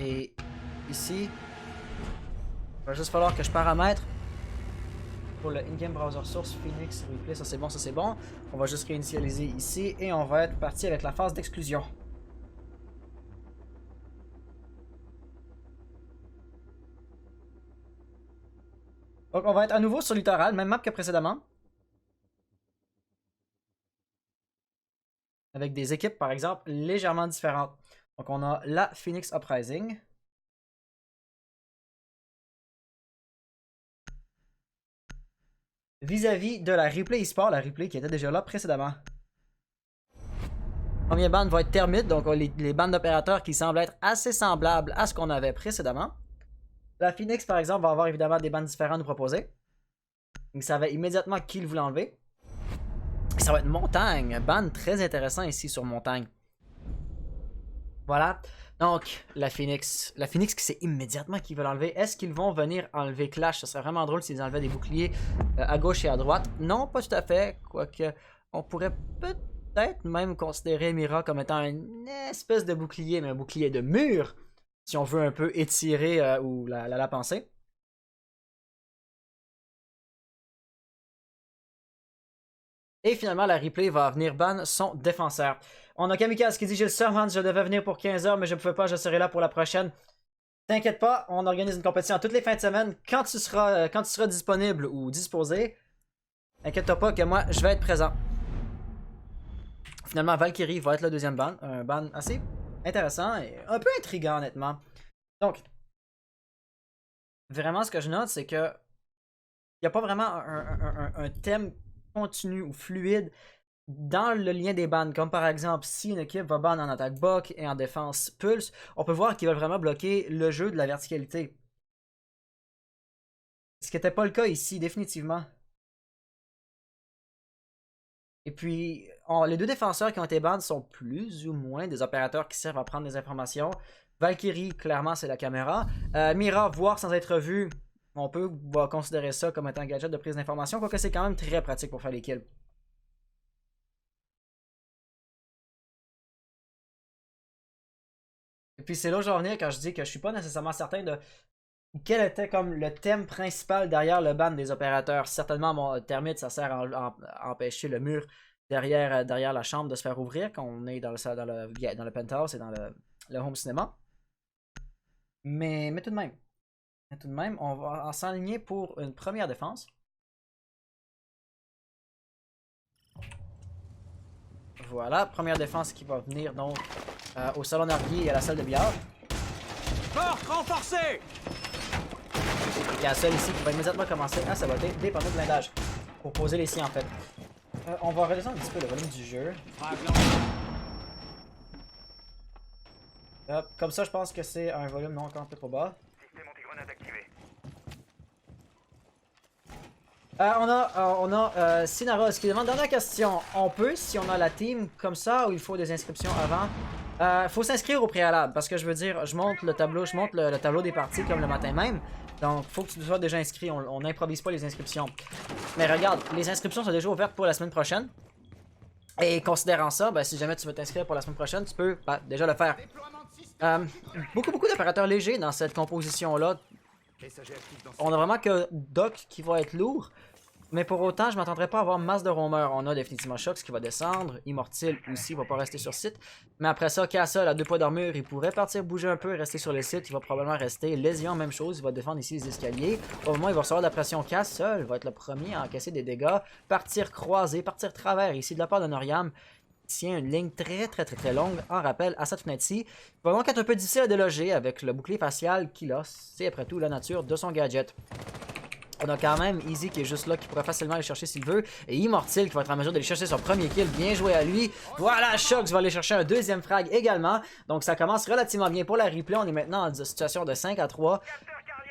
Et ici, il va juste falloir que je paramètre pour le in-game browser source Phoenix Replay. Ça c'est bon, ça c'est bon. On va juste réinitialiser ici et on va être parti avec la phase d'exclusion. Donc on va être à nouveau sur Littoral, même map que précédemment. Avec des équipes par exemple légèrement différentes. Donc on a la Phoenix Uprising. Vis-à-vis de la Replay eSport, la Replay qui était déjà là précédemment. Premier band va être Thermite, donc les bandes d'opérateurs qui semblent être assez semblables à ce qu'on avait précédemment. La Phoenix, par exemple, va avoir évidemment des bandes différentes à nous proposer. Il savait immédiatement qui il voulait enlever. Et ça va être Montagne, band très intéressant ici sur Montagne. Voilà. Donc, la Phoenix qui sait immédiatement qu'ils veulent enlever. Est-ce qu'ils vont venir enlever Clash? Ce serait vraiment drôle s'ils enlevaient des boucliers à gauche et à droite. Non, pas tout à fait. Quoique, on pourrait peut-être même considérer Mira comme étant une espèce de bouclier, mais un bouclier de mur. Si on veut un peu étirer ou la pensée. Et finalement, la replay va venir ban son défenseur. On a Kamikaze qui dit: Gilles Servant, je devais venir pour 15 h, mais je ne pouvais pas, je serai là pour la prochaine. T'inquiète pas, on organise une compétition toutes les fins de semaine. Quand tu seras disponible ou disposé, inquiète-toi pas que moi, je vais être présent. Finalement, Valkyrie va être le deuxième ban. Un ban assez intéressant et un peu intriguant, honnêtement. Donc, vraiment, ce que je note, c'est que il n'y a pas vraiment un thème continu ou fluide dans le lien des bans. Comme par exemple, si une équipe va ban en attaque Buck et en défense Pulse, on peut voir qu'ils veulent vraiment bloquer le jeu de la verticalité. Ce qui n'était pas le cas ici, définitivement. Et puis, les deux défenseurs qui ont été bans sont plus ou moins des opérateurs qui servent à prendre des informations. Valkyrie, clairement, c'est la caméra. Mira, voir sans être vu, on peut considérer ça comme étant un gadget de prise d'information, quoique c'est quand même très pratique pour faire les kills. Et puis c'est là où je vais en venir quand je dis que je suis pas nécessairement certain de quel était comme le thème principal derrière le ban des opérateurs. Certainement, mon Thermite, ça sert à empêcher le mur derrière la chambre de se faire ouvrir quand on est dans le penthouse et dans le home cinéma. Mais tout de même, on va s'enligner pour une première défense. Voilà, première défense qui va venir donc au salon Narguilé et à la salle de billard. Porte renforcée! Il y a celle ici qui va immédiatement commencer à saboter des panneaux de blindage pour poser les siens en fait. On va redescendre un petit peu le volume du jeu. Hop, comme ça, je pense que c'est un volume non encore un peu trop bas. Système anti-grenade activé. On a Sinaros qui demande dernière question. On peut, si on a la team comme ça, ou il faut des inscriptions avant? Faut s'inscrire au préalable, parce que je veux dire, je monte le tableau des parties comme le matin même. Donc, faut que tu sois déjà inscrit. On n'improvise pas les inscriptions. Mais regarde, les inscriptions sont déjà ouvertes pour la semaine prochaine. Et considérant ça, ben, si jamais tu veux t'inscrire pour la semaine prochaine, tu peux déjà le faire. Beaucoup d'opérateurs légers dans cette composition-là. On a vraiment que Doc qui va être lourd. Mais pour autant, je m'attendrais pas à avoir masse de roamers. On a définitivement Shox qui va descendre. Immortil aussi, il va pas rester sur site. Mais après ça, Castle à 2 poids d'armure, il pourrait partir bouger un peu et rester sur le site. Il va probablement rester. Lésion, même chose, il va défendre ici les escaliers. Au moment où il va recevoir de la pression, Castle va être le premier à encaisser des dégâts. Partir croisé, partir travers ici de la part de Noriam. Tient une ligne très longue en rappel à cette fenêtre-ci. Il va donc être un peu difficile à déloger avec le bouclier facial qu'il a. C'est après tout la nature de son gadget. On a quand même Easy qui est juste là, qui pourrait facilement aller chercher s'il veut. Et Immortil qui va être en mesure d'aller chercher son premier kill. Bien joué à lui. Voilà, Shox va aller chercher un deuxième frag également. Donc ça commence relativement bien pour la replay. On est maintenant en situation de 5 à 3.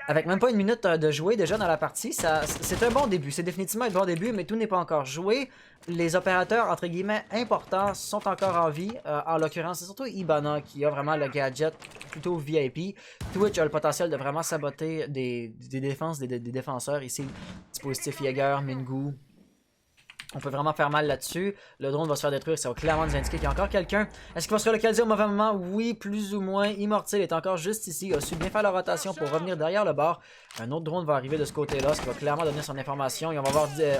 Avec même pas une minute de jouer déjà dans la partie, c'est un bon début. C'est définitivement un bon début, mais tout n'est pas encore joué. Les opérateurs, entre guillemets, importants sont encore en vie. En l'occurrence, c'est surtout Ibana qui a vraiment le gadget plutôt VIP. Twitch a le potentiel de vraiment saboter des défenses, des défenseurs. Ici, dispositif Jäger, Mingu. On peut vraiment faire mal là-dessus. Le drone va se faire détruire, ça va clairement nous indiquer qu'il y a encore quelqu'un. Est-ce qu'il va se relocaliser au mauvais moment? Oui, plus ou moins. Immortal est encore juste ici. Il a su bien faire la rotation pour revenir derrière le bord. Un autre drone va arriver de ce côté-là, ce qui va clairement donner son information. Et on va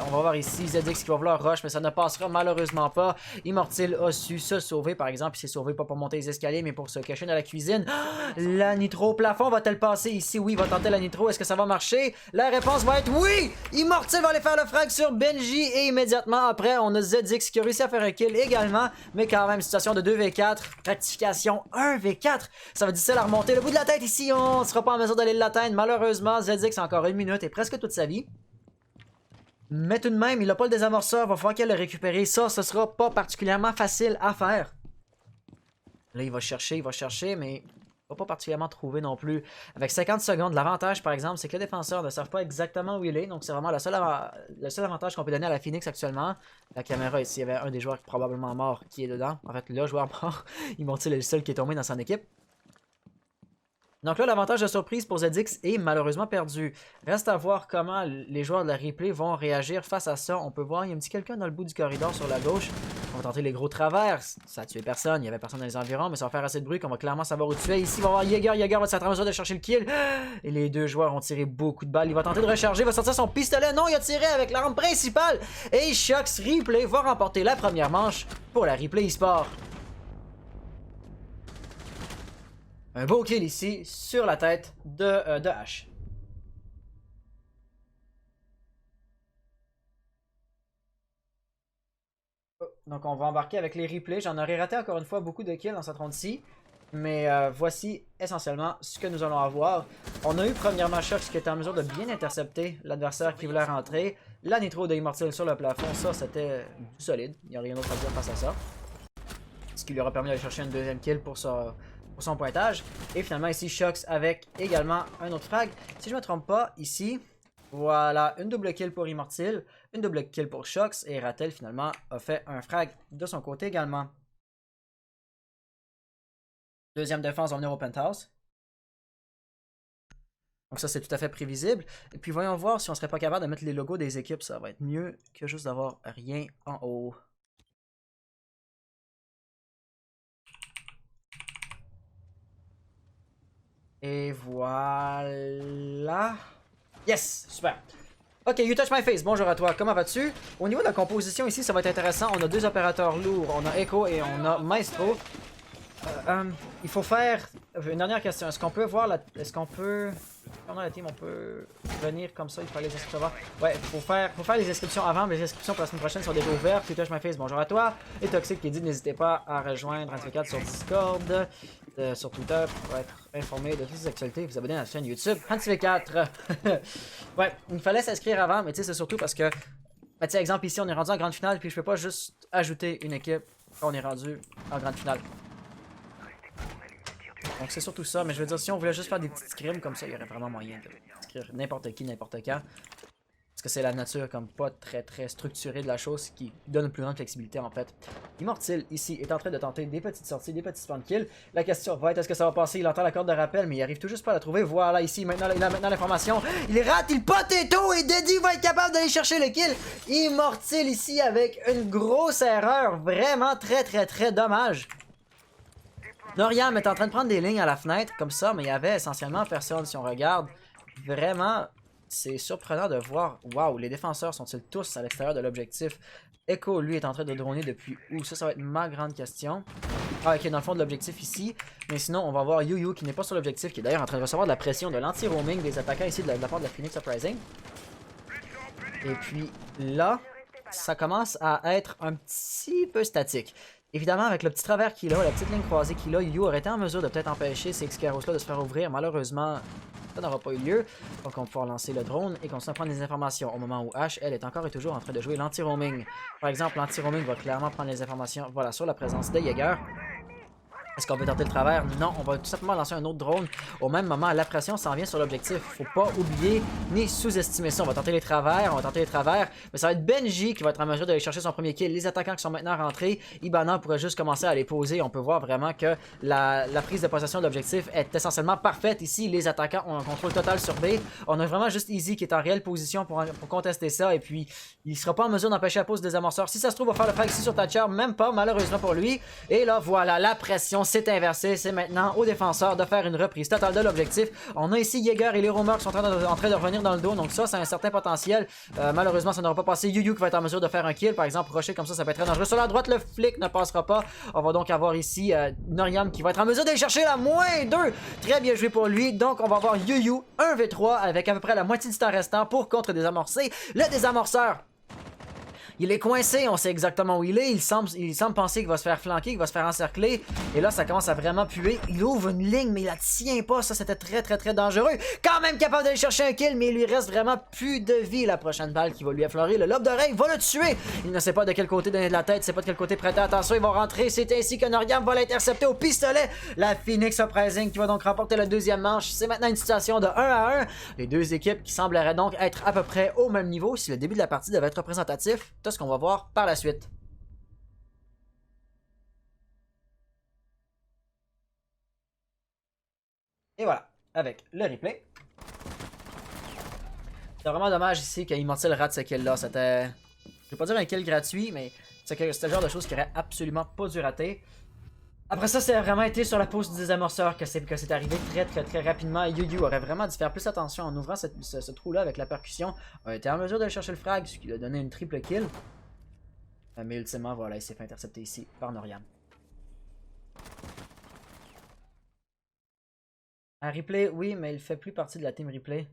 voir ici ZX qui va vouloir rush, mais ça ne passera malheureusement pas. Immortal a su se sauver, par exemple. Il s'est sauvé pas pour monter les escaliers, mais pour se cacher dans la cuisine. La nitro au plafond va-t-elle passer ici? Oui, il va tenter la nitro. Est-ce que ça va marcher? La réponse va être oui! Immortal va aller faire le frag sur Benji et immédiatement après, on a ZX qui a réussi à faire un kill également, mais quand même, situation de 2v4, rectification 1v4, ça va être difficile à remonter. Le bout de la tête ici, on ne sera pas en mesure d'aller l'atteindre. Malheureusement, ZX a encore 1 minute et presque toute sa vie. Mais tout de même, il n'a pas le désamorceur, va falloir qu'elle le récupère. Ça, ce sera pas particulièrement facile à faire. Là, il va chercher, mais va pas particulièrement trouver non plus. Avec 50 secondes, l'avantage par exemple, c'est que les défenseurs ne savent pas exactement où il est. Donc c'est vraiment le seul avantage qu'on peut donner à la Phoenix actuellement. La caméra ici, il y avait un des joueurs probablement mort qui est dedans. En fait, le joueur mort, Immortal est le seul qui est tombé dans son équipe. Donc là, l'avantage de surprise pour ZX est malheureusement perdu. Reste à voir comment les joueurs de la replay vont réagir face à ça. On peut voir, il y a un petit quelqu'un dans le bout du corridor sur la gauche. On va tenter les gros travers. Ça a tué personne, il y avait personne dans les environs, mais ça va faire assez de bruit qu'on va clairement savoir où tuer. Ici, on va voir Jaeger. Jaeger va s'être en mesure de chercher le kill. Et les deux joueurs ont tiré beaucoup de balles. Il va tenter de recharger, va sortir son pistolet. Non, il a tiré avec l'arme principale. Et Shox Replay va remporter la première manche pour la Replay eSport. Un beau kill ici sur la tête de H. Donc on va embarquer avec les replays. J'en aurais raté encore une fois beaucoup de kills dans cette ronde-ci. Mais voici essentiellement ce que nous allons avoir. On a eu premièrement Shox qui était en mesure de bien intercepter l'adversaire qui voulait rentrer. La nitro de Immortal sur le plafond, ça c'était du solide. Il n'y a rien d'autre à dire face à ça. Ce qui lui aura permis d'aller chercher une deuxième kill pour son pointage. Et finalement ici Shox avec également un autre frag. Si je ne me trompe pas, ici, voilà, une double kill pour Immortal, une double kill pour Shox et Rattel finalement a fait un frag de son côté également. Deuxième défense va venir au penthouse. Donc ça c'est tout à fait prévisible. Et puis voyons voir si on serait pas capable de mettre les logos des équipes, ça va être mieux que juste d'avoir rien en haut. Et voilà. Yes, super. Ok, You Touch My Face, bonjour à toi, comment vas-tu? Au niveau de la composition ici, ça va être intéressant. On a deux opérateurs lourds, on a Echo et on a Maestro. Il faut faire... Une dernière question, est-ce qu'on peut voir la... Est-ce qu'on peut... Quand on a la team, on peut venir comme ça, il faut faire les inscriptions. Ouais, faut faire les inscriptions avant, mais les inscriptions pour la semaine prochaine sont déjà ouvertes. You Touch My Face, bonjour à toi. Et Toxic qui dit n'hésitez pas à rejoindre 34 sur Discord, sur Twitter pour être informé de toutes les actualités et vous abonner à la chaîne YouTube HansV4. Ouais, il fallait s'inscrire avant, mais tu sais, c'est surtout parce que, bah, tu sais, exemple ici, on est rendu en grande finale, puis je peux pas juste ajouter une équipe quand on est rendu en grande finale. Donc c'est surtout ça, mais je veux dire, si on voulait juste faire des petits scrims comme ça, il y aurait vraiment moyen de scrire n'importe qui, n'importe quand. Parce que c'est la nature comme pas très structurée de la chose qui donne une plus grande flexibilité en fait. Immortal ici est en train de tenter des petites sorties, des petits spawn kills. La question va être est-ce que ça va passer? Il entend la corde de rappel mais il arrive tout juste pas à la trouver. Voilà ici, maintenant, il a maintenant l'information. Il rate, il potato et Daddy va être capable d'aller chercher le kill. Immortal ici avec une grosse erreur. Vraiment très dommage. Noriam est en train de prendre des lignes à la fenêtre comme ça, mais il y avait essentiellement personne si on regarde. Vraiment, c'est surprenant de voir. Waouh, les défenseurs sont-ils tous à l'extérieur de l'objectif? Echo, lui, est en train de droner depuis où? Ça va être ma grande question. Ah, ok, dans le fond de l'objectif ici. Mais sinon, on va voir Yu qui n'est pas sur l'objectif, qui est d'ailleurs en train de recevoir de la pression de l'anti-roaming des attaquants ici de la part de la Phoenix Uprising. Et puis là, ça commence à être un petit peu statique. Évidemment, avec le petit travers qu'il a, la petite ligne croisée qu'il a, Yu aurait été en mesure de peut-être empêcher ces X-Caros-là de se faire ouvrir. Malheureusement, ça n'aura pas eu lieu. Donc on va pouvoir lancer le drone et continuer à prendre des informations au moment où H, elle, est encore et toujours en train de jouer l'anti-roaming. Par exemple, l'anti-roaming va clairement prendre les informations, voilà, sur la présence de Jaeger. Est-ce qu'on peut tenter le travers? Non, on va tout simplement lancer un autre drone. Au même moment, la pression s'en vient sur l'objectif. Faut pas oublier ni sous-estimer ça. On va tenter les travers, mais ça va être Benji qui va être en mesure d'aller chercher son premier kill. Les attaquants qui sont maintenant rentrés, Ibana pourrait juste commencer à les poser. On peut voir vraiment que la prise de possession de l'objectif est essentiellement parfaite. Ici, les attaquants ont un contrôle total sur B. On a vraiment juste Easy qui est en réelle position pour contester ça. Et puis, il sera pas en mesure d'empêcher la pose des amorceurs. Si ça se trouve, on va faire le frag ici sur Thatcher. Même pas, malheureusement pour lui. Et là, voilà, la pression c'est inversé, c'est maintenant aux défenseurs de faire une reprise totale de l'objectif. On a ici Jäger et les Roamers qui sont en train de revenir dans le dos, donc ça, c'est un certain potentiel. Malheureusement, ça n'aura pas passé. Yuyu qui va être en mesure de faire un kill, par exemple, rusher comme ça peut être très dangereux. Sur la droite, le flic ne passera pas. On va donc avoir ici Noriam qui va être en mesure d'aller chercher la -2. Très bien joué pour lui. Donc, on va avoir Yuyu 1v3 avec à peu près la moitié du temps restant pour contre-désamorcer. Le désamorceur, il est coincé, on sait exactement où il est. Il semble penser qu'il va se faire flanquer, qu'il va se faire encercler. Et là, ça commence à vraiment puer. Il ouvre une ligne, mais il la tient pas. Ça, c'était très dangereux. Quand même capable d'aller chercher un kill, mais il lui reste vraiment plus de vie. La prochaine balle qui va lui effleurer le lobe d'oreille va le tuer. Il ne sait pas de quel côté donner de la tête, il sait pas de quel côté prêter attention. Il va rentrer. C'est ainsi que Noriam va l'intercepter au pistolet. La Phoenix Uprising qui va donc remporter la deuxième manche. C'est maintenant une situation de 1-1. Les deux équipes qui sembleraient donc être à peu près au même niveau si le début de la partie devait être représentatif. Ce qu'on va voir par la suite. Et voilà, avec le replay. C'est vraiment dommage ici qu'Immortal rate ce kill là. C'était, je vais pas dire un kill gratuit, mais c'était le genre de choses qui aurait absolument pas dû rater. Après ça, c'est vraiment été sur la pause du désamorceur que c'est arrivé très rapidement. Yuyu aurait vraiment dû faire plus attention en ouvrant ce trou là avec la percussion. A été en mesure de chercher le frag, ce qui lui a donné une triple kill. Mais ultimement, voilà, il s'est fait intercepter ici par Noriam. Un replay, oui, mais il fait plus partie de la team replay.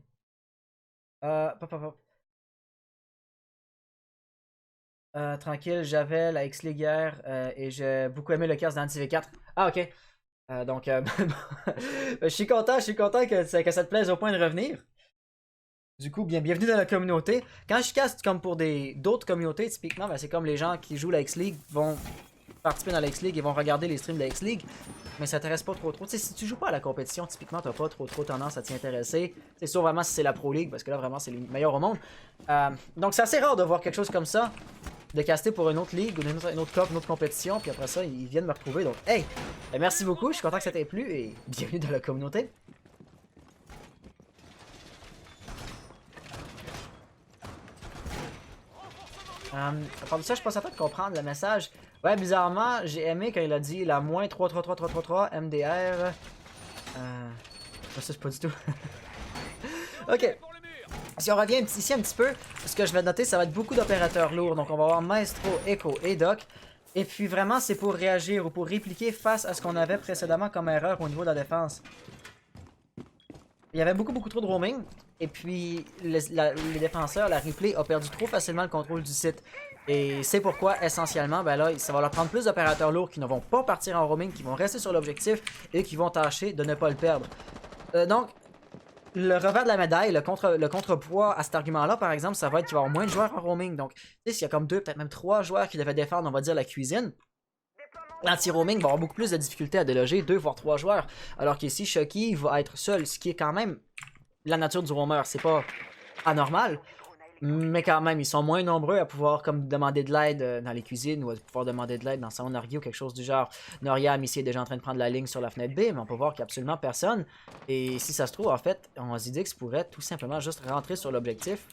Tranquille, j'avais la X-League hier et j'ai beaucoup aimé le cast d'Anti-V4. Ah, ok. Donc, je suis content que ça te plaise au point de revenir. Du coup, bienvenue dans la communauté. Quand je caste comme pour d'autres communautés, typiquement, ben, c'est comme les gens qui jouent la X-League vont participer dans la X-League et vont regarder les streams de la X-League, mais ça t'intéresse pas trop. Tu sais, si tu joues pas à la compétition, typiquement, t'as pas trop tendance à t'y intéresser. C'est sûr vraiment si c'est la Pro League, parce que là, vraiment, c'est les meilleurs au monde. Donc, c'est assez rare de voir quelque chose comme ça, de caster pour une autre ligue ou une autre cup, une autre compétition, puis après ça, ils viennent me retrouver. Donc, hey, ben, merci beaucoup, je suis content que ça t'ait plu et bienvenue dans la communauté. À part de ça, je suis pas certain de comprendre le message. Ouais, bizarrement, j'ai aimé quand il a dit la -33333 MDR. Ça, c'est pas du tout. Ok. Si on revient ici un petit peu, ce que je vais noter, ça va être beaucoup d'opérateurs lourds. Donc, on va avoir Maestro, Echo et Doc. Et puis, vraiment, c'est pour réagir ou pour répliquer face à ce qu'on avait précédemment comme erreur au niveau de la défense. Il y avait beaucoup trop de roaming. Et puis, les défenseurs, la replay a perdu trop facilement le contrôle du site. Et c'est pourquoi, essentiellement, ben là, ça va leur prendre plus d'opérateurs lourds qui ne vont pas partir en roaming, qui vont rester sur l'objectif et qui vont tâcher de ne pas le perdre. Donc, le revers de la médaille, le contrepoids à cet argument-là, par exemple, ça va être qu'il va y avoir moins de joueurs en roaming. Donc, tu sais, s'il y a comme 2, peut-être même 3 joueurs qui devaient défendre, on va dire, la cuisine, l'anti-roaming va avoir beaucoup plus de difficultés à déloger 2 voire 3 joueurs. Alors qu'ici, Chucky va être seul, ce qui est quand même la nature du roamer. C'est pas anormal, mais quand même, ils sont moins nombreux à pouvoir comme demander de l'aide dans les cuisines ou à pouvoir demander de l'aide dans son argue ou quelque chose du genre. Noriam ici est déjà en train de prendre la ligne sur la fenêtre B, mais on peut voir qu'il n'y a absolument personne. Et si ça se trouve, en fait, Onzidix pourrait tout simplement juste rentrer sur l'objectif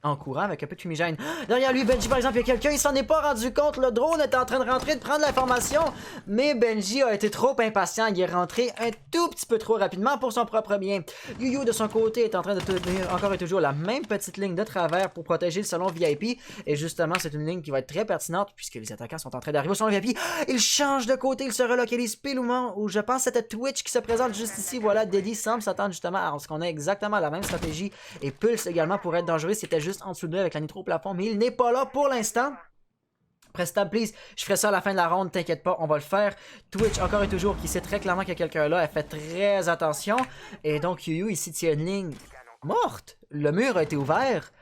en courant avec un peu de fumigène. Derrière lui, Benji, par exemple, il y a quelqu'un, il s'en est pas rendu compte. Le drone est en train de rentrer, de prendre l'information. Mais Benji a été trop impatient. Il est rentré un tout petit peu trop rapidement pour son propre bien. Yuyu, de son côté, est en train de tenir encore et toujours la même petite ligne de travers pour protéger le salon VIP. Et justement, c'est une ligne qui va être très pertinente puisque les attaquants sont en train d'arriver au salon VIP. Il change de côté, il se relocalise pile au moment où je pense que c'était Twitch qui se présente juste ici. Voilà, Deddy semble s'attendre justement à ce qu'on ait exactement la même stratégie. Et Pulse également pourrait être dangereux. C'était juste en dessous de lui avec la nitro au plafond, mais il n'est pas là pour l'instant. Press tab, please. Je ferai ça à la fin de la ronde, t'inquiète pas, on va le faire. Twitch, encore et toujours, qui sait très clairement qu'il y a quelqu'un là, elle fait très attention. Et donc, Yuyu ici tient une ligne morte. Le mur a été ouvert,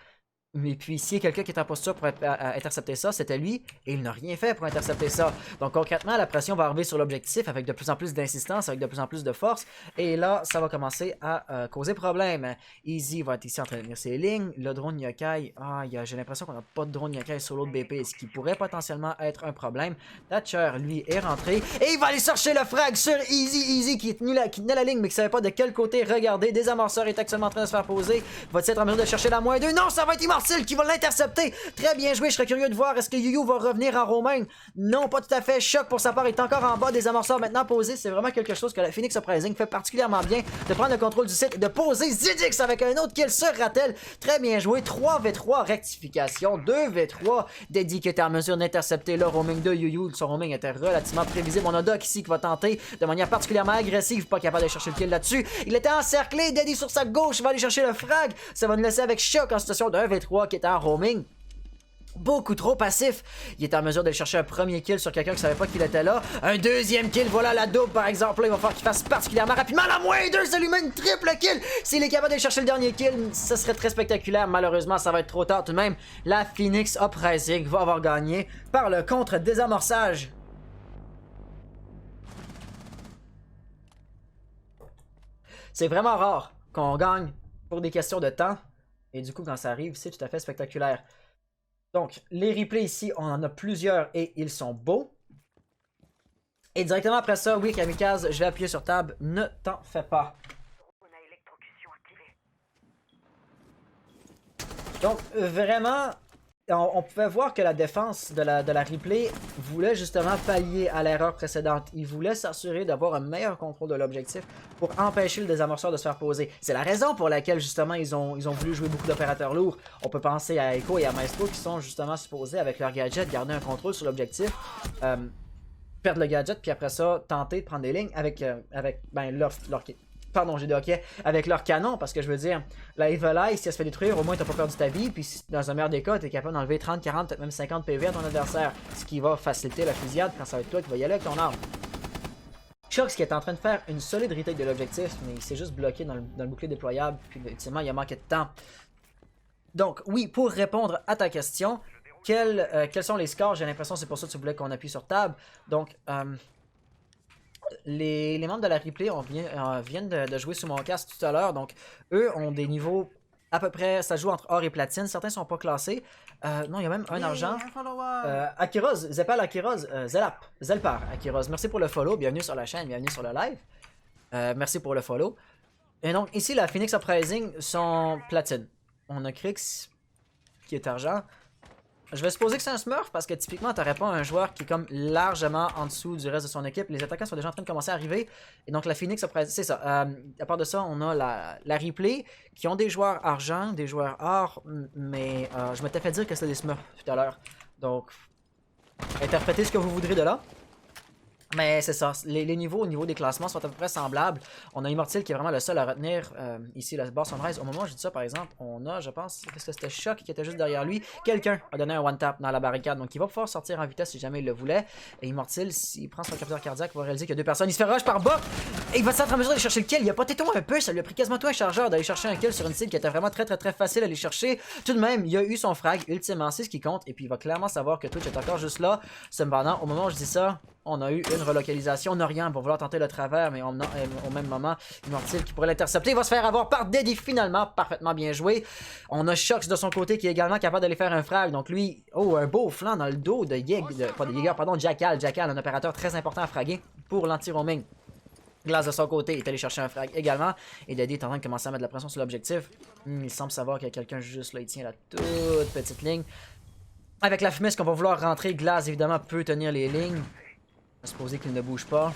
Mais puis, s'il y a quelqu'un qui est en posture pour intercepter ça, c'était lui, et il n'a rien fait pour intercepter ça. Donc, concrètement, la pression va arriver sur l'objectif avec de plus en plus d'insistance, avec de plus en plus de force, et là, ça va commencer à causer problème. Easy va être ici en train de tenir ses lignes. Le drone Yokai, j'ai l'impression qu'on n'a pas de drone Yokai sur l'autre BP, ce qui pourrait potentiellement être un problème. Thatcher, lui, est rentré, et il va aller chercher le frag sur Easy qui tenait la ligne, mais qui ne savait pas de quel côté regarder. Désamorceur est actuellement en train de se faire poser. Va-t-il être en mesure de chercher la -2? Non, ça va être Immortal qui va l'intercepter. Très bien joué, je serais curieux de voir est-ce que Yu va revenir en Romain. Non, pas tout à fait. Choc pour sa part est encore en bas des amorceurs maintenant posés. C'est vraiment quelque chose que la Phoenix Uprising fait particulièrement bien, de prendre le contrôle du site et de poser Zidix avec un autre kill sur Rattel. Très bien joué. 3v3 rectification, 2v3 Deddy qui était en mesure d'intercepter le roaming de Yu. Son roaming était relativement prévisible. On a Doc ici qui va tenter de manière particulièrement agressive, pas capable de chercher le kill là-dessus. Il était encerclé. Deddy sur sa gauche va aller chercher le frag. Ça va nous laisser avec Choc en situation de 1v3 qui était en roaming. Beaucoup trop passif. Il est en mesure d'aller chercher un premier kill sur quelqu'un qui savait pas qu'il était là. Un deuxième kill, voilà la double par exemple. Là, il va falloir qu'il fasse particulièrement rapidement la -2, ça lui met une triple kill. S'il est capable d'aller chercher le dernier kill, ça serait très spectaculaire. Malheureusement, ça va être trop tard tout de même. La Phoenix Uprising va avoir gagné par le contre-désamorçage. C'est vraiment rare qu'on gagne pour des questions de temps. Et du coup, quand ça arrive, c'est tout à fait spectaculaire. Donc, les replays ici, on en a plusieurs et ils sont beaux. Et directement après ça, oui, Kamikaze, je vais appuyer sur Tab, ne t'en fais pas. Donc, vraiment, on pouvait voir que la défense de la replay voulait justement pallier à l'erreur précédente. Il voulait s'assurer d'avoir un meilleur contrôle de l'objectif pour empêcher le désamorceur de se faire poser. C'est la raison pour laquelle justement ils ont voulu jouer beaucoup d'opérateurs lourds. On peut penser à Echo et à Maestro qui sont justement supposés avec leur gadget garder un contrôle sur l'objectif. Perdre le gadget puis après ça tenter de prendre des lignes avec pardon, j'ai des hockey avec leur canon, parce que je veux dire, la Evil Eye, si elle se fait détruire, au moins t'as pas perdu ta vie, puis dans un meilleur des cas, t'es capable d'enlever 30, 40, peut-être même 50 PV à ton adversaire, ce qui va faciliter la fusillade quand ça va être toi qui va y aller avec ton arme. Shox qui est en train de faire une solide retake de l'objectif, mais il s'est juste bloqué dans le bouclier déployable, puis ultimement il a manqué de temps. Donc oui, pour répondre à ta question, quels sont les scores? J'ai l'impression que c'est pour ça que tu voulais qu'on appuie sur Tab. Donc, les membres de la replay viennent de jouer sur mon casque tout à l'heure, donc eux ont des niveaux à peu près, ça joue entre or et platine, certains sont pas classés, non il y a même un argent, Akiroz, Zepal Akiroz, Zelpar Akiroz, merci pour le follow, bienvenue sur la chaîne, bienvenue sur le live, merci pour le follow, et donc ici la Phoenix Uprising sont platine, on a Krix qui est argent. Je vais supposer que c'est un smurf parce que typiquement t'aurais pas un joueur qui est comme largement en dessous du reste de son équipe. Les attaquants sont déjà en train de commencer à arriver. Et donc la Phoenix, c'est ça. À part de ça, on a la replay qui ont des joueurs argent, des joueurs or. Mais je m'étais fait dire que c'était des smurfs tout à l'heure. Donc, interprétez ce que vous voudrez de là. Mais c'est ça, les niveaux au niveau des classements sont à peu près semblables. On a Immortal qui est vraiment le seul à retenir ici la barre Sunrise. Au moment où je dis ça, par exemple, on a, je pense, qu'est-ce que c'était Choc qui était juste derrière lui. Quelqu'un a donné un one-tap dans la barricade, donc il va pouvoir sortir en vitesse si jamais il le voulait. Et Immortal, s'il prend son capteur cardiaque, il va réaliser qu'il y a deux personnes. Il se fait rush par bas et il va s'être en mesure d'aller chercher le kill. Il a pas téton un peu, ça lui a pris quasiment tout un chargeur d'aller chercher un kill sur une cible qui était vraiment très facile à aller chercher. Tout de même, il a eu son frag, ultimement, c'est ce qui compte. Et puis il va clairement savoir que Twitch est encore juste là. Cependant, au moment où je dis ça, on a eu une relocalisation. Norian va vouloir tenter le travers, mais au même moment, Immortal qui pourrait l'intercepter. Il va se faire avoir par Deddy finalement. Parfaitement bien joué. On a Shox de son côté qui est également capable d'aller faire un frag. Donc lui, un beau flanc dans le dos de Jackal. Jackal, un opérateur très important à fraguer pour l'anti-roaming. Glace de son côté est allé chercher un frag également. Et Deddy est en train de commencer à mettre de la pression sur l'objectif. Il semble savoir qu'il y a quelqu'un juste là. Il tient la toute petite ligne. Avec la fumée, ce qu'on va vouloir rentrer, Glace évidemment peut tenir les lignes. Supposer qu'il ne bouge pas.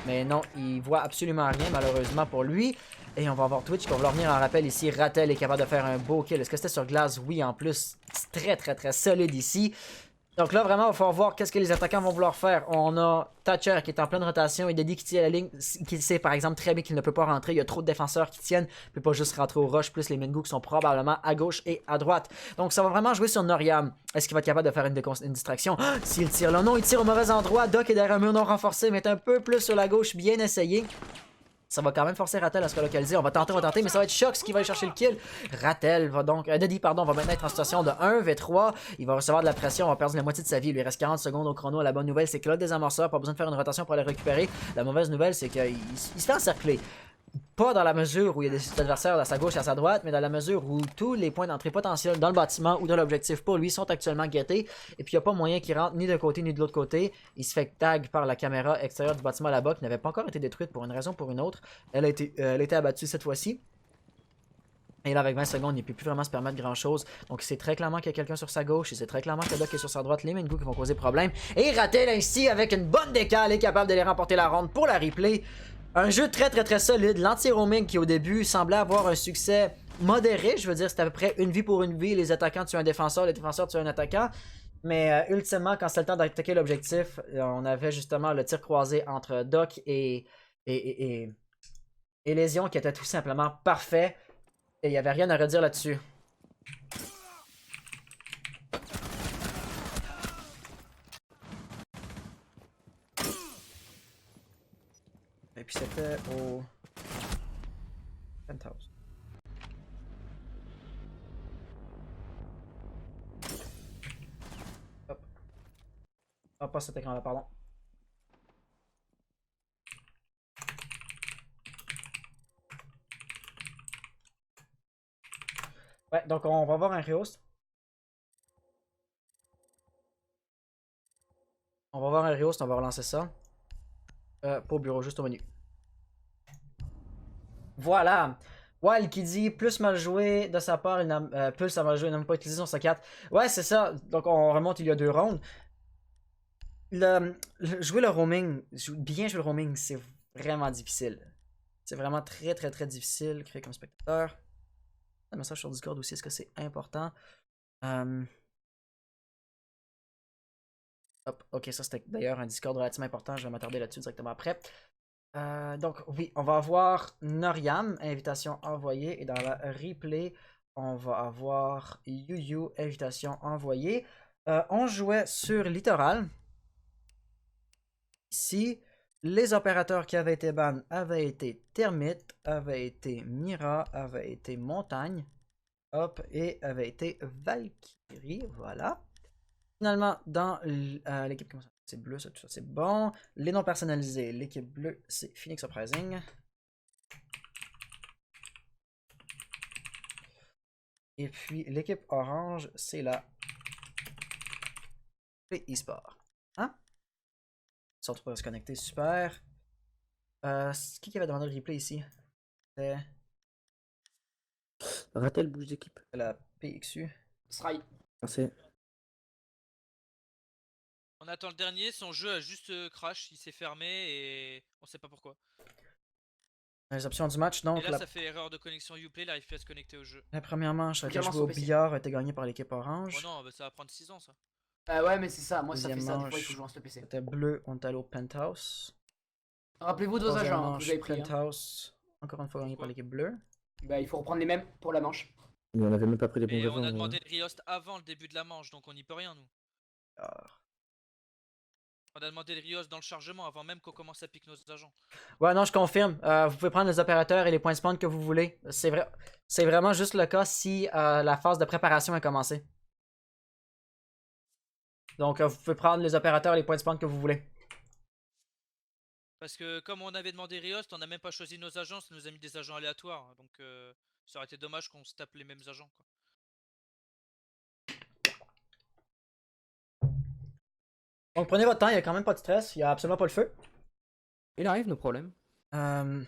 Mais non, il voit absolument rien malheureusement pour lui. Et on va avoir Twitch qui va vouloir venir en rappel ici. Rattel est capable de faire un beau kill. Est-ce que c'était sur glace? Oui, en plus. C'est très solide ici. Donc là, vraiment, il va falloir voir qu'est-ce que les attaquants vont vouloir faire. On a Thatcher qui est en pleine rotation et Deddy qui tient la ligne, qui sait par exemple très bien qu'il ne peut pas rentrer. Il y a trop de défenseurs qui tiennent. Il ne peut pas juste rentrer au rush, plus les Mingu qui sont probablement à gauche et à droite. Donc ça va vraiment jouer sur Noriam. Est-ce qu'il va être capable de faire une distraction? S'il tire là, non, il tire au mauvais endroit. Doc est derrière un mur non renforcé, mais est un peu plus sur la gauche. Bien essayé. Ça va quand même forcer Rattel à se relocaliser. On va tenter, mais ça va être Shox qui va aller chercher le kill. Rattel va donc... Deddy, pardon, va maintenant être en situation de 1v3. Il va recevoir de la pression, on va perdre la moitié de sa vie. Il lui reste 40 secondes au chrono. La bonne nouvelle, c'est que là, des amorceurs, pas besoin de faire une rotation pour aller récupérer. La mauvaise nouvelle, c'est qu'il se fait encercler. Pas dans la mesure où il y a des adversaires à sa gauche et à sa droite, mais dans la mesure où tous les points d'entrée potentiels dans le bâtiment ou dans l'objectif pour lui sont actuellement guettés. Et puis il n'y a pas moyen qu'il rentre ni d'un côté ni de l'autre côté. Il se fait tag par la caméra extérieure du bâtiment là-bas qui n'avait pas encore été détruite pour une raison ou pour une autre. Elle a été abattue cette fois-ci. Et là, avec 20 secondes, il ne peut plus vraiment se permettre grand-chose. Donc, c'est très clairement qu'il y a quelqu'un sur sa gauche. Et c'est très clairement que Doc est sur sa droite. Les Mingo qui vont causer problème. Et Rattel, ainsi, avec une bonne décale, est capable d'aller remporter la ronde pour la replay. Un jeu très solide. L'anti-roaming qui, au début, semblait avoir un succès modéré. Je veux dire, c'était à peu près une vie pour une vie. Les attaquants tuent un défenseur, les défenseurs tuent un attaquant. Mais ultimement, quand c'était le temps d'attaquer l'objectif, on avait justement le tir croisé entre Doc et Lésion qui était tout simplement parfait. Et il n'y avait rien à redire là-dessus. Et puis c'était au Penthouse. Hop. Ah, pas cet écran-là, pardon. Ouais, donc on va voir un rehost. On va voir un rehost, on va relancer ça. Pas au bureau, juste au menu. Voilà. Wild qui dit plus mal joué de sa part, Pulse a mal joué, il n'a même pas utilisé son C4. Ouais, c'est ça. Donc on remonte il y a 2 rounds. Jouer le roaming, bien jouer le roaming, c'est vraiment difficile. C'est vraiment très difficile. Créer comme spectateur. Un message sur Discord aussi, est-ce que c'est important? Hop, ok, ça c'était d'ailleurs un Discord relativement important, je vais m'attarder là-dessus directement après. Donc oui, on va avoir Noriam, invitation envoyée, et dans la replay, on va avoir Yuyu, invitation envoyée. On jouait sur Littoral. Ici, les opérateurs qui avaient été ban avaient été Termite, avaient été Mira, avaient été Montagne, hop, et avaient été Valkyrie, voilà. Finalement, dans l'équipe, c'est bleu, ça, tout ça, c'est bon. Les noms personnalisés, l'équipe bleue, c'est Phoenix Uprising. Et puis, l'équipe orange, c'est la e-sport. Hein? Ils sont tous se connecter, super. Qui avait demandé le replay ici? C'est Rattel bouge d'équipe. la PXU. Sry. Merci. On attend le dernier, son jeu a juste crash, il s'est fermé et on sait pas pourquoi. Les options du match, donc et là ça fait erreur de connexion Uplay, il n'arrive plus à se connecter au jeu. la première manche à laquelle je Clairement jouais au sur PC. billard a été gagnée par l'équipe orange. Oh non, bah ça va prendre 6 ans ça. Ouais, mais c'est ça, moi ça fait Deuxième ça, des manche, fois il faut jouer en ce PC. c'était bleu, on est allé au Penthouse. Rappelez-vous de vos Troisième agents que manche, vous avez pris. Hein. Penthouse, encore une fois gagné par l'équipe bleue. Bah il faut reprendre les mêmes pour la manche. Mais on avait même pas pris les Mais bons on a agents. demandé le Riost avant le début de la manche, donc on n'y peut rien nous. Alors. On a demandé le Rios dans le chargement avant même qu'on commence à piquer nos agents. Ouais, non, je confirme. Vous pouvez prendre les opérateurs et les points de spawn que vous voulez. C'est vraiment juste le cas si la phase de préparation est commencée. Donc, vous pouvez prendre les opérateurs et les points de spawn que vous voulez. Parce que comme on avait demandé Riost, on n'a même pas choisi nos agents, ça nous a mis des agents aléatoires. Donc ça aurait été dommage qu'on se tape les mêmes agents. Quoi. Donc, prenez votre temps, il n'y a quand même pas de stress, il n'y a absolument pas le feu. Il arrive, nos problèmes. On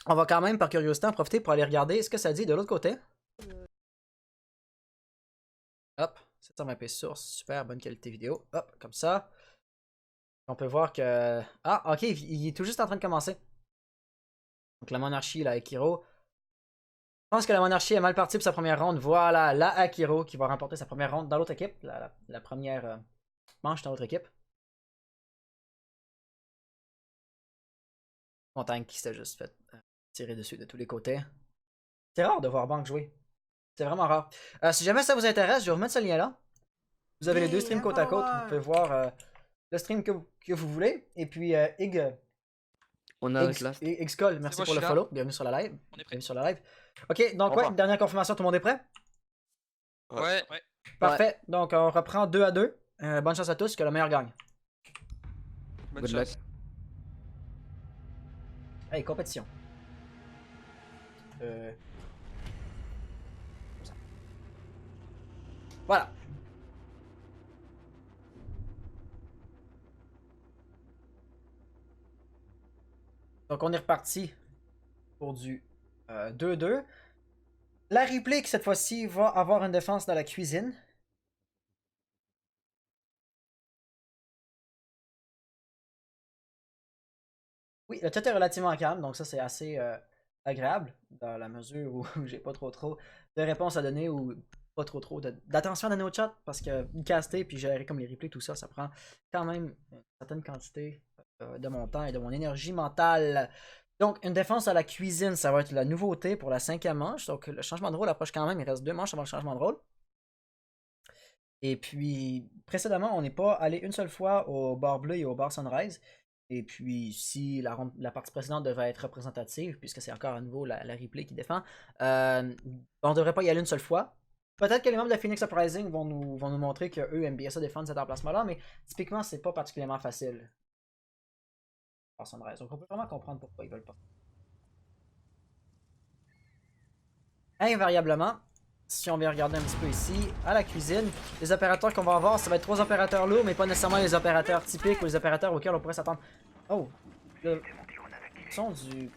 va quand même, par curiosité, en profiter pour aller regarder ce que ça dit de l'autre côté. Hop, 720p source, super bonne qualité vidéo. Hop, comme ça. On peut voir que... Ah, ok, il est tout juste en train de commencer. Donc la monarchie, la Akiro. Je pense que la monarchie est mal partie pour sa première ronde. Voilà, la Akiro qui va remporter sa première ronde dans l'autre équipe. La première manche dans l'autre équipe. Montagne qui s'est juste fait tirer dessus de tous les côtés. C'est rare de voir Bank jouer. C'est vraiment rare. Si jamais ça vous intéresse, je vais vous remettre ce lien-là. Vous avez les deux streams côte à côte. Vous pouvez voir le stream que vous voulez. Et puis, Ig On a avec last. Xcol, merci moi, pour je le suis follow. Bienvenue sur la live. On est prêt. Bienvenue sur la live. Ok, donc Au ouais, revoir. dernière confirmation, tout le monde est prêt? Ouais. Ouais. Parfait, donc on reprend 2 à 2. Bonne chance à tous, que le meilleur gagne. Bonne Good chance. luck. Hey, compétition. Voilà. Donc on est reparti pour du 2-2. La replay qui cette fois-ci va avoir une défense dans la cuisine. Oui, le chat est relativement calme, donc ça c'est assez agréable dans la mesure où j'ai pas trop de réponses à donner ou pas trop d'attention à donner au chat parce que caster puis gérer comme les replays, tout ça, ça prend quand même une certaine quantité de mon temps et de mon énergie mentale. Donc, une défense à la cuisine, ça va être la nouveauté pour la 5e manche. Donc, le changement de rôle approche quand même. Il reste 2 manches avant le changement de rôle. Et puis, précédemment, on n'est pas allé une seule fois au bar bleu et au bar sunrise. Et puis, si la partie précédente devait être représentative, puisque c'est encore à nouveau la replay qui défend, on ne devrait pas y aller une seule fois. Peut-être que les membres de la Phoenix Uprising vont nous montrer qu'eux aiment bien ça défendre cet emplacement-là, mais typiquement, c'est pas particulièrement facile. Bar sunrise. Donc, on peut vraiment comprendre pourquoi ils veulent pas. Invariablement, si on vient regarder un petit peu ici, à la cuisine, les opérateurs qu'on va avoir, ça va être 3 opérateurs lourds, mais pas nécessairement les opérateurs typiques ou les opérateurs auxquels on pourrait s'attendre. Oh! Le son du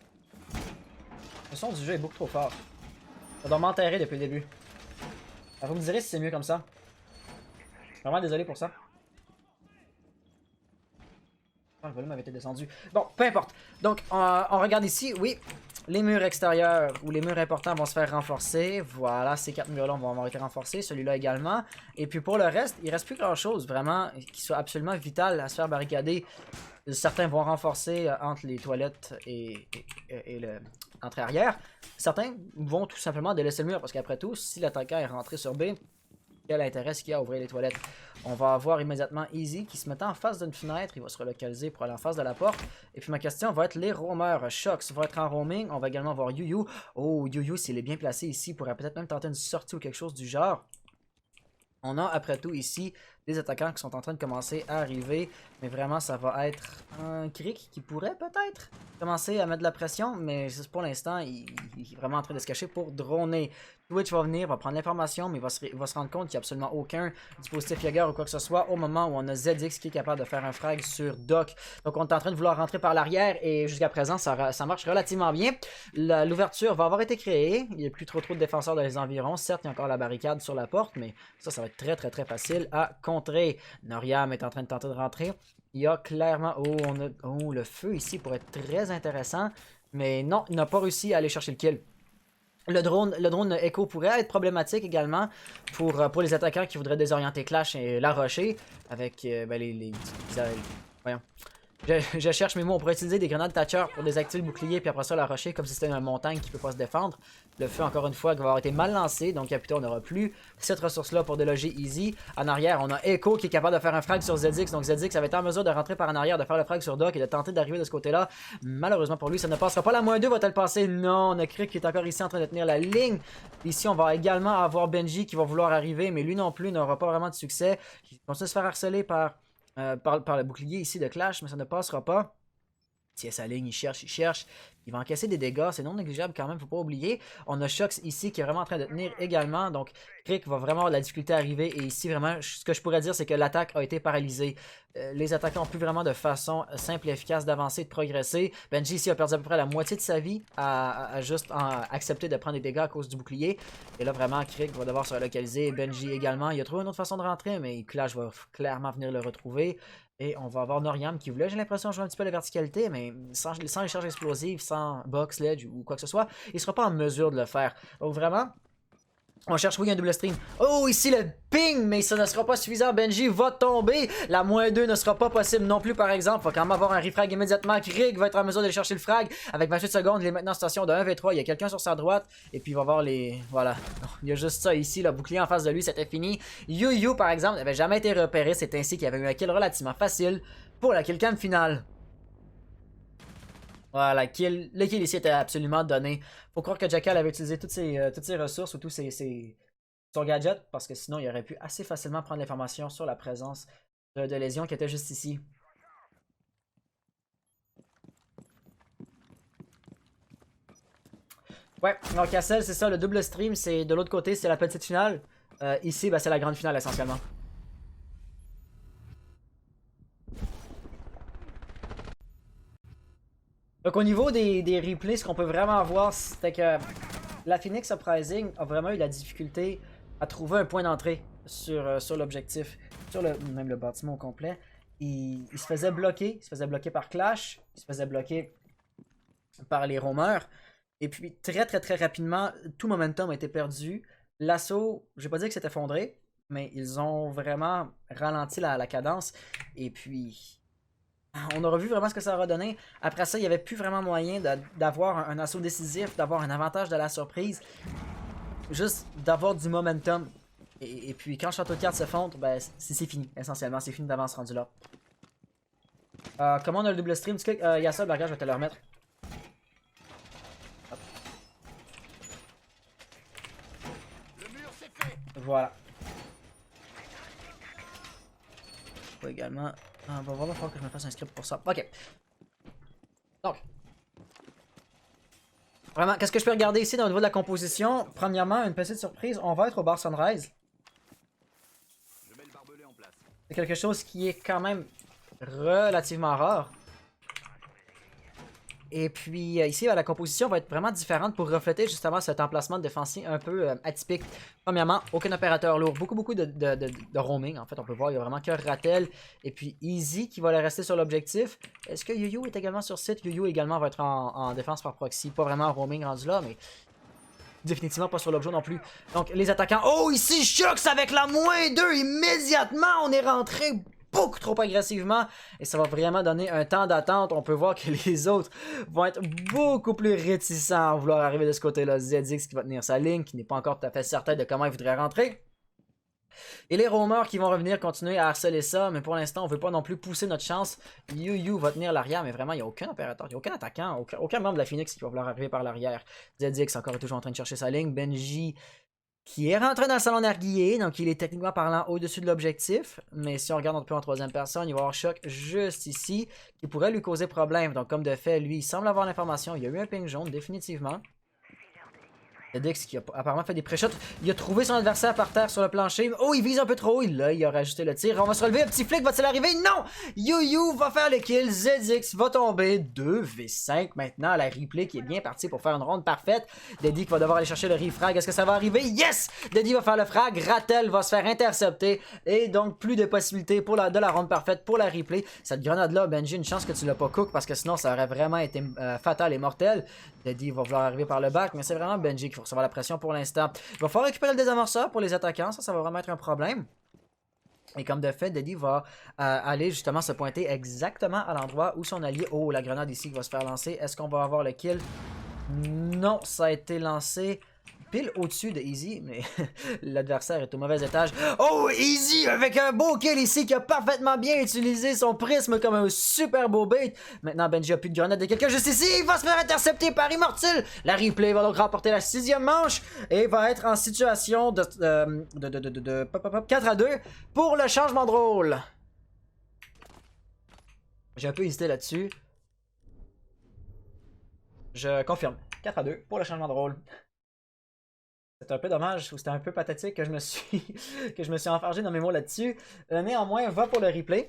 jeu est beaucoup trop fort. Ça doit m'enterrer depuis le début. Alors, vous me direz si c'est mieux comme ça. Vraiment désolé pour ça. Oh, le volume avait été descendu. Bon, peu importe. Donc, on regarde ici, oui. Les murs extérieurs ou les murs importants vont se faire renforcer. Voilà, ces 4 murs-là vont avoir été renforcés. Celui-là également. Et puis pour le reste, il reste plus grand-chose vraiment qui soit absolument vital à se faire barricader. Certains vont renforcer entre les toilettes et l'entrée arrière. Certains vont tout simplement délaisser le mur parce qu'après tout, si l'attaquant est rentré sur B, quel intérêt qu'il y a à ouvrir les toilettes? On va avoir immédiatement Easy qui se mettant en face d'une fenêtre. Il va se relocaliser pour aller en face de la porte. Et puis ma question va être les roamers. Shox va être en roaming. On va également voir Yuyu. Oh, Yuyu, s'il est bien placé ici, il pourrait peut-être même tenter une sortie ou quelque chose du genre. On a après tout ici des attaquants qui sont en train de commencer à arriver. Mais vraiment, ça va être un Crick qui pourrait peut-être commencer à mettre de la pression. Mais pour l'instant, il est vraiment en train de se cacher pour droner. Twitch va venir, va prendre l'information, mais il va se rendre compte qu'il n'y a absolument aucun dispositif Jaeger ou quoi que ce soit au moment où on a ZX qui est capable de faire un frag sur Doc. Donc on est en train de vouloir rentrer par l'arrière et jusqu'à présent ça marche relativement bien. L'ouverture va avoir été créée, il n'y a plus trop de défenseurs dans les environs. Certes, il y a encore la barricade sur la porte, mais ça va être très facile à contrer. Noriam est en train de tenter de rentrer. Il y a clairement... Oh, le feu ici pourrait être très intéressant, mais non, il n'a pas réussi à aller chercher le kill. Le drone Echo pourrait être problématique également pour les attaquants qui voudraient désorienter Clash et la rusher avec voyons. Je cherche mes mots, on pourrait utiliser des grenades Thatcher pour désactiver le bouclier puis après ça la rusher comme si c'était une montagne qui peut pas se défendre. Le feu encore une fois qui va avoir été mal lancé, donc plutôt on n'aura plus cette ressource là pour déloger Easy. En arrière on a Echo qui est capable de faire un frag sur ZX, donc ZX avait été en mesure de rentrer par en arrière, de faire le frag sur Doc et de tenter d'arriver de ce côté là. Malheureusement pour lui ça ne passera pas. La -2 va-t-elle passer? Non, on a Crick qui est encore ici en train de tenir la ligne. Ici on va également avoir Benji qui va vouloir arriver, mais lui non plus n'aura pas vraiment de succès. Il continue de se faire harceler par le bouclier ici de Clash, mais ça ne passera pas. Si sa ligne, il cherche. Il va encaisser des dégâts, c'est non négligeable quand même, faut pas oublier. On a Shox ici qui est vraiment en train de tenir également, donc Crick va vraiment avoir de la difficulté à arriver. Et ici, vraiment, ce que je pourrais dire, c'est que l'attaque a été paralysée. Les attaquants n'ont plus vraiment de façon simple et efficace d'avancer, de progresser. Benji ici a perdu à peu près la moitié de sa vie à juste accepter de prendre des dégâts à cause du bouclier. Et là, vraiment, Crick va devoir se relocaliser. Benji également, il a trouvé une autre façon de rentrer, mais Clash va clairement venir le retrouver. Et on va avoir Noriam qui voulait, j'ai l'impression, jouer un petit peu la verticalité, mais sans les charges explosives, sans box, ledge ou quoi que ce soit, il ne sera pas en mesure de le faire. Donc vraiment, on cherche oui un double stream. Oh, ici le ping, mais ça ne sera pas suffisant. Benji va tomber. La -2 ne sera pas possible non plus, par exemple. Il va quand même avoir un refrag immédiatement. Krieg va être en mesure d'aller chercher le frag. Avec 28 secondes, il est maintenant en station de 1v3. Il y a quelqu'un sur sa droite. Et puis il va voir les... Voilà. Il y a juste ça ici. Le bouclier en face de lui, c'était fini. Yuyu, par exemple, n'avait jamais été repéré. C'est ainsi qu'il y avait eu un kill relativement facile pour la killcam finale. Voilà, le kill ici était absolument donné. Faut croire que Jackal avait utilisé toutes ses ressources ou son gadget, parce que sinon il aurait pu assez facilement prendre l'information sur la présence de Lésion qui était juste ici. Ouais, donc Cassel, c'est ça, le double stream, c'est de l'autre côté, c'est la petite finale. Ici, c'est la grande finale essentiellement. Donc au niveau des replays, ce qu'on peut vraiment voir, c'était que la Phoenix Uprising a vraiment eu la difficulté à trouver un point d'entrée sur l'objectif, même le bâtiment au complet. Il se faisait bloquer par Clash, il se faisait bloquer par les roamers. Et puis très rapidement, tout momentum a été perdu. L'assaut, je vais pas dire que s'est effondré, mais ils ont vraiment ralenti la cadence. Et puis, on aura vu vraiment ce que ça aura donné. Après ça, il n'y avait plus vraiment moyen d'avoir un assaut décisif, d'avoir un avantage de la surprise. Juste d'avoir du momentum. Et puis quand le château de cartes s'effondre, c'est fini, essentiellement. C'est fini d'avance rendu là. Comment on a le double stream? Tu cliques, il y a ça, je vais te le remettre. Voilà. Je peux également... on va vraiment falloir que je me fasse un script pour ça. Ok. Donc. Vraiment, qu'est-ce que je peux regarder ici au niveau de la composition? Premièrement, une petite surprise, on va être au bar Sunrise. C'est quelque chose qui est quand même relativement rare. Et puis ici, la composition va être vraiment différente pour refléter justement cet emplacement de défensif un peu atypique. Premièrement, aucun opérateur lourd, beaucoup de roaming. En fait, on peut voir, il y a vraiment que Rattel et puis Easy qui va aller rester sur l'objectif. Est-ce que Yuyu est également sur site? Yuyu également va être en défense par proxy. Pas vraiment en roaming rendu là, mais définitivement pas sur l'objet non plus. Donc, les attaquants. Oh, ici, Shux avec la -2 immédiatement. On est rentré beaucoup trop agressivement et ça va vraiment donner un temps d'attente. On peut voir que les autres vont être beaucoup plus réticents à vouloir arriver de ce côté-là. ZX qui va tenir sa ligne, qui n'est pas encore tout à fait certain de comment il voudrait rentrer. Et les roamers qui vont revenir continuer à harceler ça, mais pour l'instant on veut pas non plus pousser notre chance. Yuyu va tenir l'arrière, mais vraiment il n'y a aucun opérateur, il n'y a aucun attaquant, aucun membre de la Phoenix qui va vouloir arriver par l'arrière. ZX encore toujours en train de chercher sa ligne. Benji qui est rentré dans le salon d'Arguillé, donc il est techniquement parlant au-dessus de l'objectif, mais si on regarde un peu en troisième personne, il va y avoir Choc juste ici, qui pourrait lui causer problème. Donc comme de fait, lui, il semble avoir l'information, il y a eu un ping jaune, définitivement. Dex qui a apparemment fait des pré-shots. Il a trouvé son adversaire par terre sur le plancher. Oh, il vise un peu trop. Là, il a rajouté le tir. On va se relever. Un petit flic va-t-il arriver? Non! Yuyu va faire le kill. ZX va tomber. 2v5 maintenant. La replay qui est bien partie pour faire une ronde parfaite. Deddy qui va devoir aller chercher le refrag. Est-ce que ça va arriver? Yes! Deddy va faire le frag. Rattel va se faire intercepter. Et donc, plus de possibilités pour de la ronde parfaite pour la replay. Cette grenade-là, Benji, une chance que tu l'as pas cook parce que sinon, ça aurait vraiment été fatal et mortel. Deddy va vouloir arriver par le back. Mais c'est vraiment Benji qui faut recevoir la pression pour l'instant. Il va falloir récupérer le désamorceur pour les attaquants. Ça va vraiment être un problème. Et comme de fait, Deddy va aller justement se pointer exactement à l'endroit où son allié... Oh, la grenade ici qui va se faire lancer. Est-ce qu'on va avoir le kill? Non, ça a été lancé pile au-dessus de Easy, mais l'adversaire est au mauvais étage. Oh, Easy avec un beau kill ici qui a parfaitement bien utilisé son prisme comme un super beau bait. Maintenant, Benji a plus de grenade de quelqu'un juste ici. Il va se faire intercepter par Immortal. La replay va donc remporter la 6e manche et va être en situation de 4-2 pour le changement de rôle. J'ai un peu hésité là-dessus. Je confirme. 4-2 pour le changement de rôle. C'est un peu dommage, ou c'était un peu pathétique que je me suis enfargé dans mes mots là-dessus. Néanmoins, va pour le replay.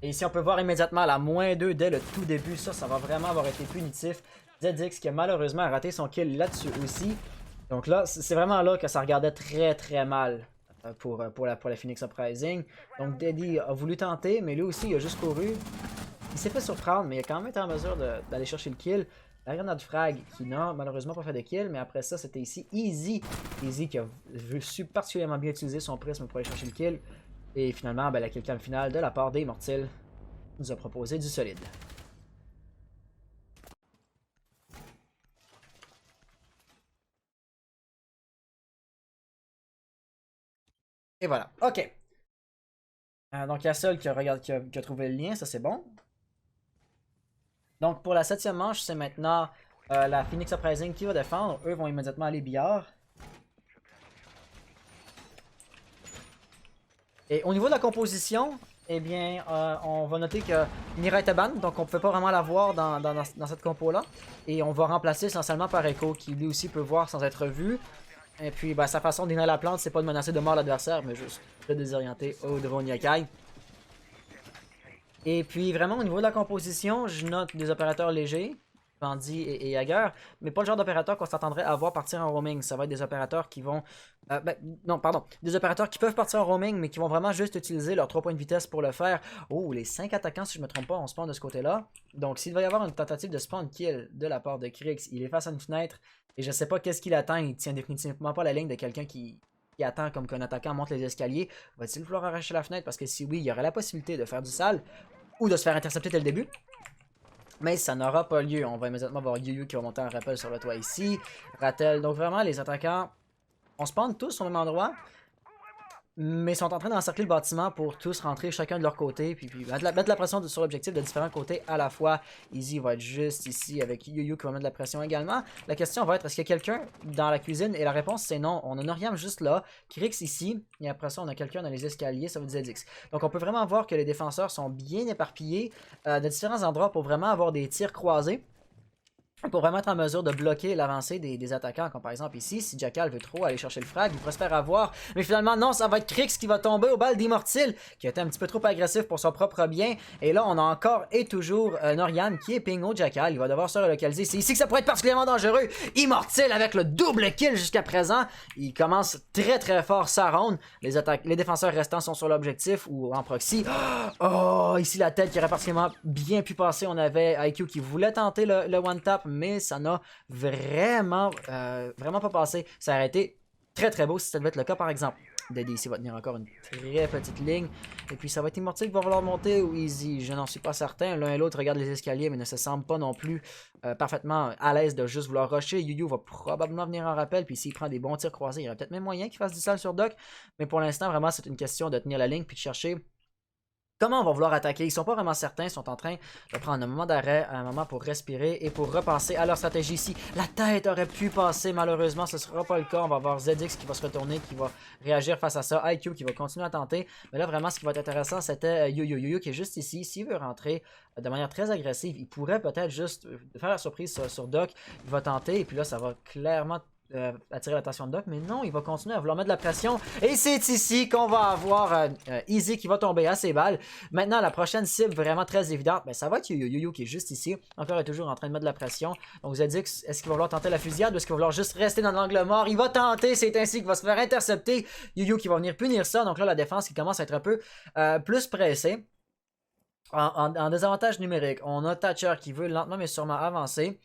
Et ici, on peut voir immédiatement la -2 dès le tout début. Ça va vraiment avoir été punitif. ZX qui a malheureusement raté son kill là-dessus aussi. Donc là, c'est vraiment là que ça regardait très mal pour la Phoenix Uprising. Donc Deddy a voulu tenter, mais lui aussi, il a juste couru. Il s'est fait surprendre, mais il a quand même été en mesure d'aller chercher le kill. La grenade frag qui n'a malheureusement pas fait de kill, mais après ça, c'était ici Easy. Easy qui a su particulièrement bien utiliser son prisme pour aller chercher le kill. Et finalement, la kill cam finale de la part d'Immortal nous a proposé du solide. Et voilà. Ok. Donc il y a Sol qui a trouvé le lien, ça c'est bon. Donc pour la 7e manche, c'est maintenant la Phoenix Uprising qui va défendre. Eux vont immédiatement aller billard. Et au niveau de la composition, eh bien, on va noter que Mira était ban, donc on ne pouvait pas vraiment la voir dans cette compo-là. Et on va remplacer essentiellement par Echo, qui lui aussi peut voir sans être vu. Et puis, ben, sa façon d'inhaler la plante, c'est pas de menacer de mort l'adversaire, mais juste de désorienter au Drone Yokai. Et puis, vraiment, au niveau de la composition, je note des opérateurs légers, Bandit et Jagger, mais pas le genre d'opérateur qu'on s'attendrait à voir partir en roaming. Ça va être des opérateurs qui vont... des opérateurs qui peuvent partir en roaming, mais qui vont vraiment juste utiliser leurs 3 points de vitesse pour le faire. Oh, les 5 attaquants, si je me trompe pas, on spawn de ce côté-là. Donc, s'il va y avoir une tentative de spawn kill de la part de Krix, il est face à une fenêtre, et je sais pas qu'est-ce qu'il attend, il tient définitivement pas la ligne de quelqu'un qui attend comme qu'un attaquant monte les escaliers. Va-t-il vouloir arracher la fenêtre? Parce que si oui, il y aurait la possibilité de faire du sale, ou de se faire intercepter dès le début. Mais ça n'aura pas lieu. On va immédiatement voir Yu qui va monter un rappel sur le toit ici. Ratel. Donc vraiment, les attaquants, on spawn tous au même endroit. Mais sont en train d'encercler le bâtiment pour tous rentrer chacun de leur côté. Puis mettre la pression sur l'objectif de différents côtés à la fois. Easy va être juste ici avec Yu qui va mettre de la pression également. La question va être, est-ce qu'il y a quelqu'un dans la cuisine? Et la réponse c'est non. On a Noriam juste là. Krix ici. Et après ça, on a quelqu'un dans les escaliers. Ça veut dire ZX. Donc on peut vraiment voir que les défenseurs sont bien éparpillés de différents endroits pour vraiment avoir des tirs croisés. Pour vraiment être en mesure de bloquer l'avancée des attaquants, comme par exemple ici, si Jackal veut trop aller chercher le frag, il pourrait se faire avoir, mais finalement non, ça va être Krix qui va tomber au bal d'Immortil, qui a été un petit peu trop agressif pour son propre bien, et là on a encore et toujours Norian qui est ping au Jackal, il va devoir se relocaliser, c'est ici que ça pourrait être particulièrement dangereux, Immortil avec le double kill jusqu'à présent, il commence très très fort sa ronde, les défenseurs restants sont sur l'objectif ou en proxy, oh, ici la tête qui aurait particulièrement bien pu passer, on avait IQ qui voulait tenter le one tap, mais ça n'a vraiment pas passé. Ça aurait été très très beau si ça devait être le cas par exemple. Daddy ici va tenir encore une très petite ligne. Et puis ça va être Immortil qui va vouloir monter ou Easy. Je n'en suis pas certain. L'un et l'autre regardent les escaliers mais ne se semblent pas non plus parfaitement à l'aise de juste vouloir rusher. Yu va probablement venir en rappel. Puis s'il prend des bons tirs croisés, il y aurait peut-être même moyen qu'il fasse du sale sur Doc. Mais pour l'instant vraiment c'est une question de tenir la ligne puis de chercher comment on va vouloir attaquer. Ils sont pas vraiment certains, ils sont en train de prendre un moment d'arrêt, un moment pour respirer et pour repenser à leur stratégie ici. La tête aurait pu passer, malheureusement ce sera pas le cas. On va voir ZX qui va se retourner, qui va réagir face à ça. IQ qui va continuer à tenter. Mais là vraiment ce qui va être intéressant c'était Yu qui est juste ici. S'il veut rentrer de manière très agressive, il pourrait peut-être juste faire la surprise sur Doc. Il va tenter et puis là ça va clairement attirer l'attention de Doc, mais non, il va continuer à vouloir mettre de la pression, et c'est ici qu'on va avoir Easy qui va tomber à ses balles. Maintenant, la prochaine cible vraiment très évidente, ben, ça va être Yu qui est juste ici, encore est toujours en train de mettre de la pression, donc ZX, est-ce qu'il va vouloir tenter la fusillade, ou est-ce qu'il va vouloir juste rester dans l'angle mort? Il va tenter, c'est ainsi qu'il va se faire intercepter, Yu qui va venir punir ça, donc là la défense qui commence à être un peu plus pressée. En désavantage numérique, on a Thatcher qui veut lentement mais sûrement avancer.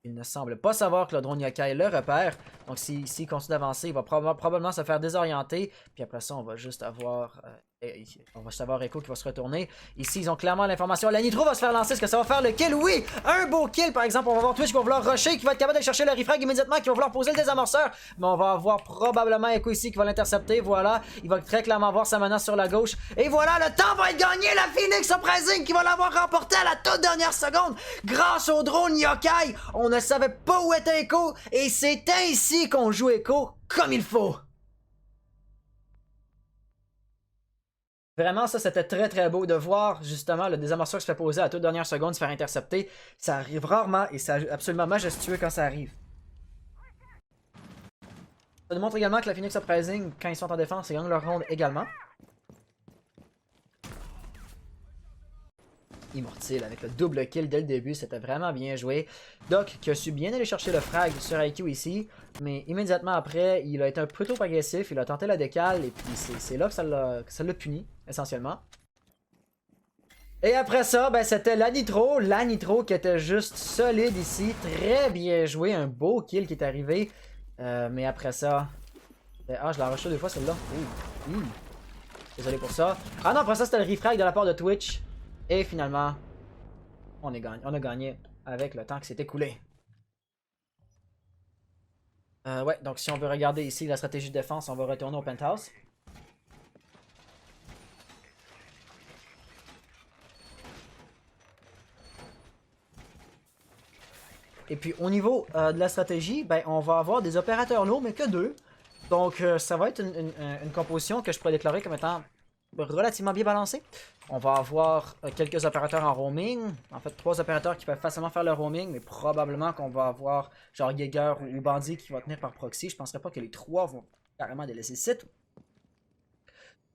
Il ne semble pas savoir que le drone Yokai le repère. Donc s'il continue d'avancer, il va probablement se faire désorienter. Puis après ça, on va juste avoir Echo qui va se retourner. Ici, ils ont clairement l'information. La Nitro va se faire lancer. Est-ce que ça va faire le kill? Oui! Un beau kill, par exemple. On va voir Twitch qui va vouloir rusher, qui va être capable d'aller chercher le refrag immédiatement, qui va vouloir poser le désamorceur. Mais on va avoir probablement Echo ici qui va l'intercepter. Voilà. Il va très clairement voir sa menace sur la gauche. Et voilà, le temps va être gagné. La Phoenix Uprising qui va l'avoir remporté à la toute dernière seconde grâce au drone Yokai. On ne savait pas où était Echo. Et c'est ainsi qu'on joue Echo comme il faut. Vraiment, ça, c'était très très beau de voir justement le désamorceur qui se fait poser à la toute dernière seconde, se faire intercepter. Ça arrive rarement et c'est absolument majestueux quand ça arrive. Ça démontre également que la Phoenix Uprising, quand ils sont en défense, ils gagnent leur ronde également. Immortil avec le double kill dès le début, c'était vraiment bien joué. Doc qui a su bien aller chercher le frag sur IQ ici, mais immédiatement après, il a été un peu trop agressif, il a tenté la décale et puis c'est là que ça l'a puni, essentiellement. Et après ça, ben, c'était la Nitro qui était juste solide ici, très bien joué, un beau kill qui est arrivé. Mais après ça, je l'ai arraché deux fois celle-là. Désolé pour ça. Ah non, après ça c'était le refrag de la part de Twitch. Et finalement, on a gagné avec le temps qui s'est écoulé. Ouais, donc si on veut regarder ici la stratégie de défense, on va retourner au penthouse. Et puis au niveau de la stratégie, ben, on va avoir des opérateurs lourds, mais que 2. Donc ça va être une composition que je pourrais déclarer comme étant relativement bien balancée. On va avoir quelques opérateurs en roaming. En fait, 3 opérateurs qui peuvent facilement faire le roaming, mais probablement qu'on va avoir genre Jaeger ou Bandit qui va tenir par proxy. Je penserais pas que les 3 vont carrément délaisser le site.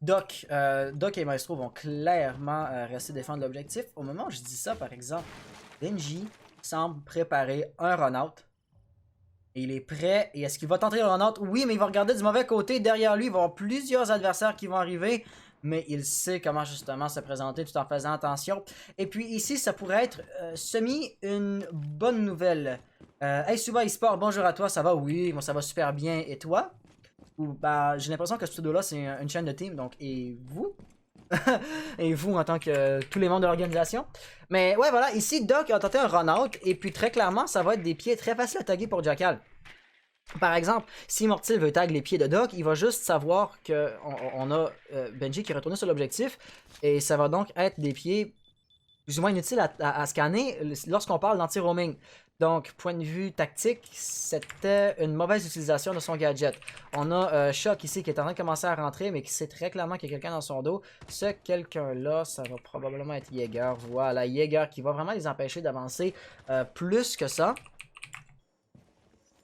Doc et Maestro vont clairement rester défendre l'objectif. Au moment où je dis ça, par exemple, Benji semble préparer un run-out. Et il est prêt. Et est-ce qu'il va tenter le run-out? Oui, mais il va regarder du mauvais côté. Derrière lui, il va y avoir plusieurs adversaires qui vont arriver. Mais il sait comment justement se présenter tout en faisant attention. Et puis ici, ça pourrait être semi une bonne nouvelle. Hey Suba eSport, bonjour à toi, ça va? Oui, moi ça va super bien. Et toi? Bah, j'ai l'impression que ce pseudo-là, c'est une chaîne de team. Donc, et vous? Et vous en tant que tous les membres de l'organisation. Mais ouais, voilà, ici, Doc a tenté un run-out. Et puis très clairement, ça va être des pieds très faciles à taguer pour Jackal. Par exemple, si Mortil veut tag les pieds de Doc, il va juste savoir qu'on a Benji qui est retourné sur l'objectif. Et ça va donc être des pieds plus ou moins inutiles à scanner lorsqu'on parle d'anti-roaming. Donc, point de vue tactique, c'était une mauvaise utilisation de son gadget. On a Shock ici qui est en train de commencer à rentrer, mais qui sait très clairement qu'il y a quelqu'un dans son dos. Ce quelqu'un-là, ça va probablement être Jaeger. Voilà, Jaeger qui va vraiment les empêcher d'avancer plus que ça.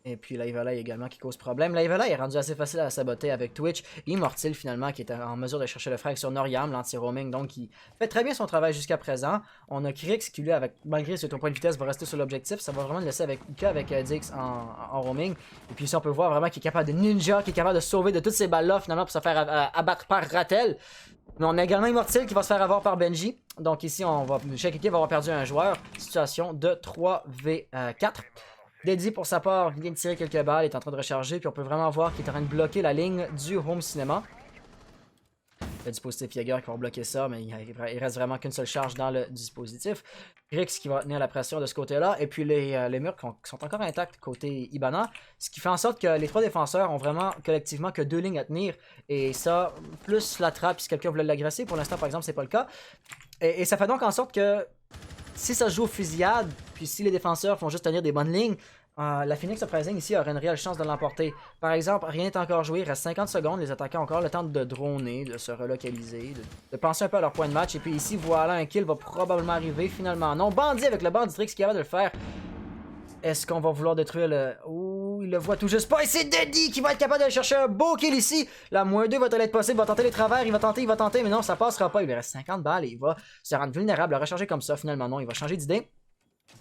Et puis Laivela également qui cause problème. Laivela est rendu assez facile à saboter avec Twitch. Immortil finalement qui est en mesure de chercher le frag sur Noriam, l'anti-roaming, donc qui fait très bien son travail jusqu'à présent. On a Krix qui lui, malgré son point de vitesse, va rester sur l'objectif. Ça va vraiment le laisser avec Dix en roaming. Et puis ici on peut voir vraiment qu'il est capable de ninja, qui est capable de sauver de toutes ces balles-là finalement pour se faire abattre par Rattel. Mais on a également Immortil qui va se faire avoir par Benji. Donc ici, chaque équipe va avoir perdu un joueur. Situation de 3v4. Deddy, pour sa part, vient de tirer quelques balles, est en train de recharger, puis on peut vraiment voir qu'il est en train de bloquer la ligne du home cinéma. Le dispositif Jaeger qui va bloquer ça, mais il reste vraiment qu'une seule charge dans le dispositif. Rix qui va tenir la pression de ce côté-là, et puis les murs qui sont encore intacts côté Ibana, ce qui fait en sorte que les 3 défenseurs ont vraiment collectivement que 2 lignes à tenir, et ça, plus la trappe si quelqu'un voulait l'agresser, pour l'instant par exemple c'est pas le cas. Et ça fait donc en sorte que si ça se joue aux fusillades, puis si les défenseurs font juste tenir des bonnes lignes, la Phoenix Uprising ici aurait une réelle chance de l'emporter. Par exemple, rien n'est encore joué, il reste 50 secondes, les attaquants ont encore le temps de droner, de se relocaliser, de penser un peu à leur point de match. Et puis ici, voilà, un kill va probablement arriver finalement. Non, Bandit avec le Banditrix qui est capable de le faire. Est-ce qu'on va vouloir détruire le... Ouh, il le voit tout juste pas. Et c'est Deddy qui va être capable d'aller chercher un beau kill ici. La -2 va être possible, il va tenter les travers, il va tenter, mais non, ça passera pas. Il lui reste 50 balles et il va se rendre vulnérable, le recharger comme ça finalement. Non, il va changer d'idée.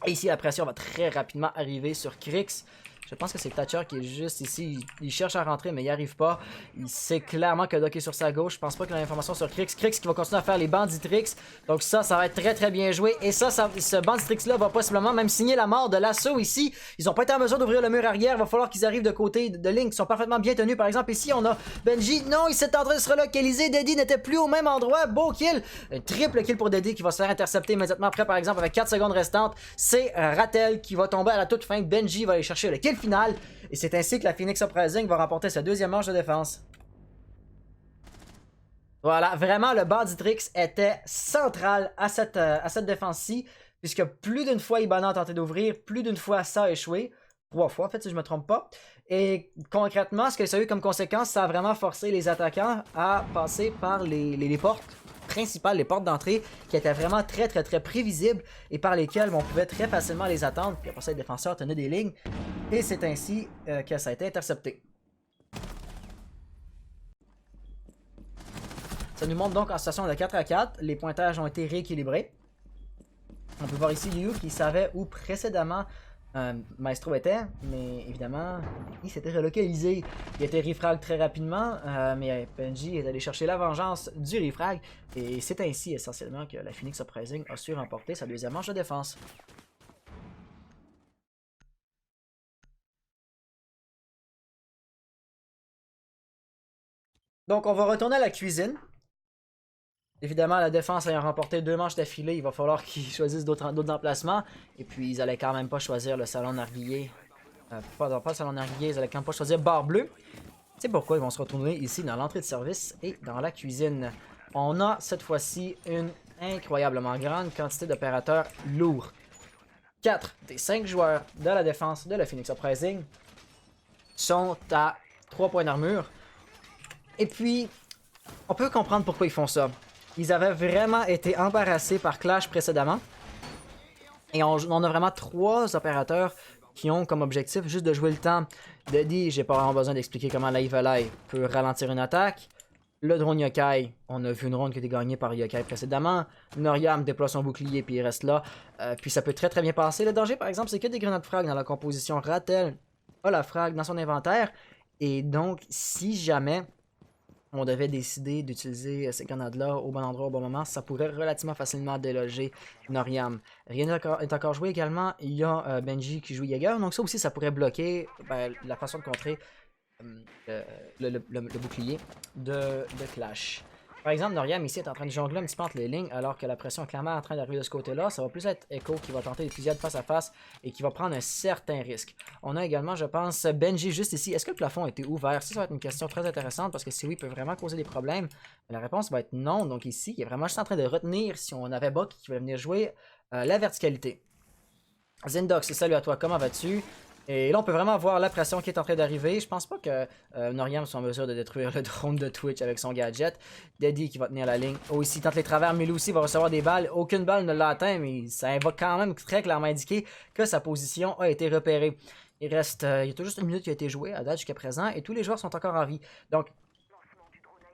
Et ici, la pression va très rapidement arriver sur Krix. Je pense que c'est Thatcher qui est juste ici. Il cherche à rentrer, mais il n'y arrive pas. Il sait clairement que Doc est sur sa gauche. Je pense pas qu'il a l'information sur Krix. Krix qui va continuer à faire les Banditrix. Donc ça va être très très bien joué. Et ce Banditrix-là va possiblement même signer la mort de l'assaut ici. Ils n'ont pas été en mesure d'ouvrir le mur arrière. Il va falloir qu'ils arrivent de côté de ligne qui sont parfaitement bien tenus. Par exemple, ici, on a Benji. Non, il s'est en train de se relocaliser. Deddy n'était plus au même endroit. Beau kill. Un triple kill pour Deddy qui va se faire intercepter immédiatement après. Par exemple, avec 4 secondes restantes, c'est Rattel qui va tomber à la toute fin. Benji va aller chercher le kill final. Et c'est ainsi que la Phoenix Uprising va remporter sa 2e manche de défense. Voilà, vraiment le Banditrix était central à cette défense-ci, puisque plus d'une fois Ibana a tenté d'ouvrir, plus d'une fois ça a échoué. 3 fois en fait si je me trompe pas. Et concrètement, ce que ça a eu comme conséquence, ça a vraiment forcé les attaquants à passer par les portes principales, les portes d'entrée qui étaient vraiment très prévisibles et par lesquelles on pouvait très facilement les attendre. Puis après ça, les défenseurs tenaient des lignes et c'est ainsi que ça a été intercepté. Ça nous montre donc en situation de 4-4, les pointages ont été rééquilibrés. On peut voir ici Liu qui savait où précédemment Maestro était, mais évidemment, il s'était relocalisé. Il a été refrag très rapidement, mais Benji est allé chercher la vengeance du refrag, et c'est ainsi essentiellement que la Phoenix Uprising a su remporter sa 2e manche de défense. Donc on va retourner à la cuisine. Évidemment, la défense ayant remporté 2 manches d'affilée, il va falloir qu'ils choisissent d'autres emplacements. Et puis, ils allaient quand même pas choisir le salon narguilé. Pas le salon narguilé, ils allaient quand même pas choisir Bar Bleu. C'est pourquoi ils vont se retourner ici dans l'entrée de service et dans la cuisine. On a cette fois-ci une incroyablement grande quantité d'opérateurs lourds. 4 des 5 joueurs de la défense de la Phoenix Uprising sont à 3 points d'armure. Et puis, on peut comprendre pourquoi ils font ça. Ils avaient vraiment été embarrassés par Clash précédemment. Et on a vraiment 3 opérateurs qui ont comme objectif juste de jouer le temps. Deddy, j'ai pas vraiment besoin d'expliquer comment la Evil Eye peut ralentir une attaque. Le drone Yokai, on a vu une ronde qui a été gagnée par Yokai précédemment. Noryam déploie son bouclier puis il reste là. Puis ça peut très très bien passer. Le danger par exemple, c'est que des grenades frag dans la composition. Ratel a la frag dans son inventaire. Et donc, si jamais on devait décider d'utiliser ces grenades-là au bon endroit, au bon moment, ça pourrait relativement facilement déloger Noryam. Rien n'est encore joué également. Il y a Benji qui joue Jaeger. Donc ça aussi, ça pourrait bloquer la façon de contrer le bouclier de Clash. Par exemple, Noryam ici est en train de jongler un petit peu entre les lignes alors que la pression est clairement en train d'arriver de ce côté-là. Ça va plus être Echo qui va tenter des fusillades face à face et qui va prendre un certain risque. On a également, je pense, Benji juste ici. Est-ce que le plafond a été ouvert? Ça va être une question très intéressante parce que si oui, il peut vraiment causer des problèmes. La réponse va être non. Donc ici, il est vraiment juste en train de retenir si on avait Buck qui va venir jouer la verticalité. Zindox, salut à toi, comment vas-tu? Et là, on peut vraiment voir la pression qui est en train d'arriver. Je pense pas que Noryam soit en mesure de détruire le drone de Twitch avec son gadget. Deddy qui va tenir la ligne. Oh, ici, tente les travers. Milou aussi va recevoir des balles. Aucune balle ne l'a atteint, mais ça va quand même très clairement indiquer que sa position a été repérée. Il y a tout juste une minute qui a été jouée à date jusqu'à présent et tous les joueurs sont encore en vie. Donc,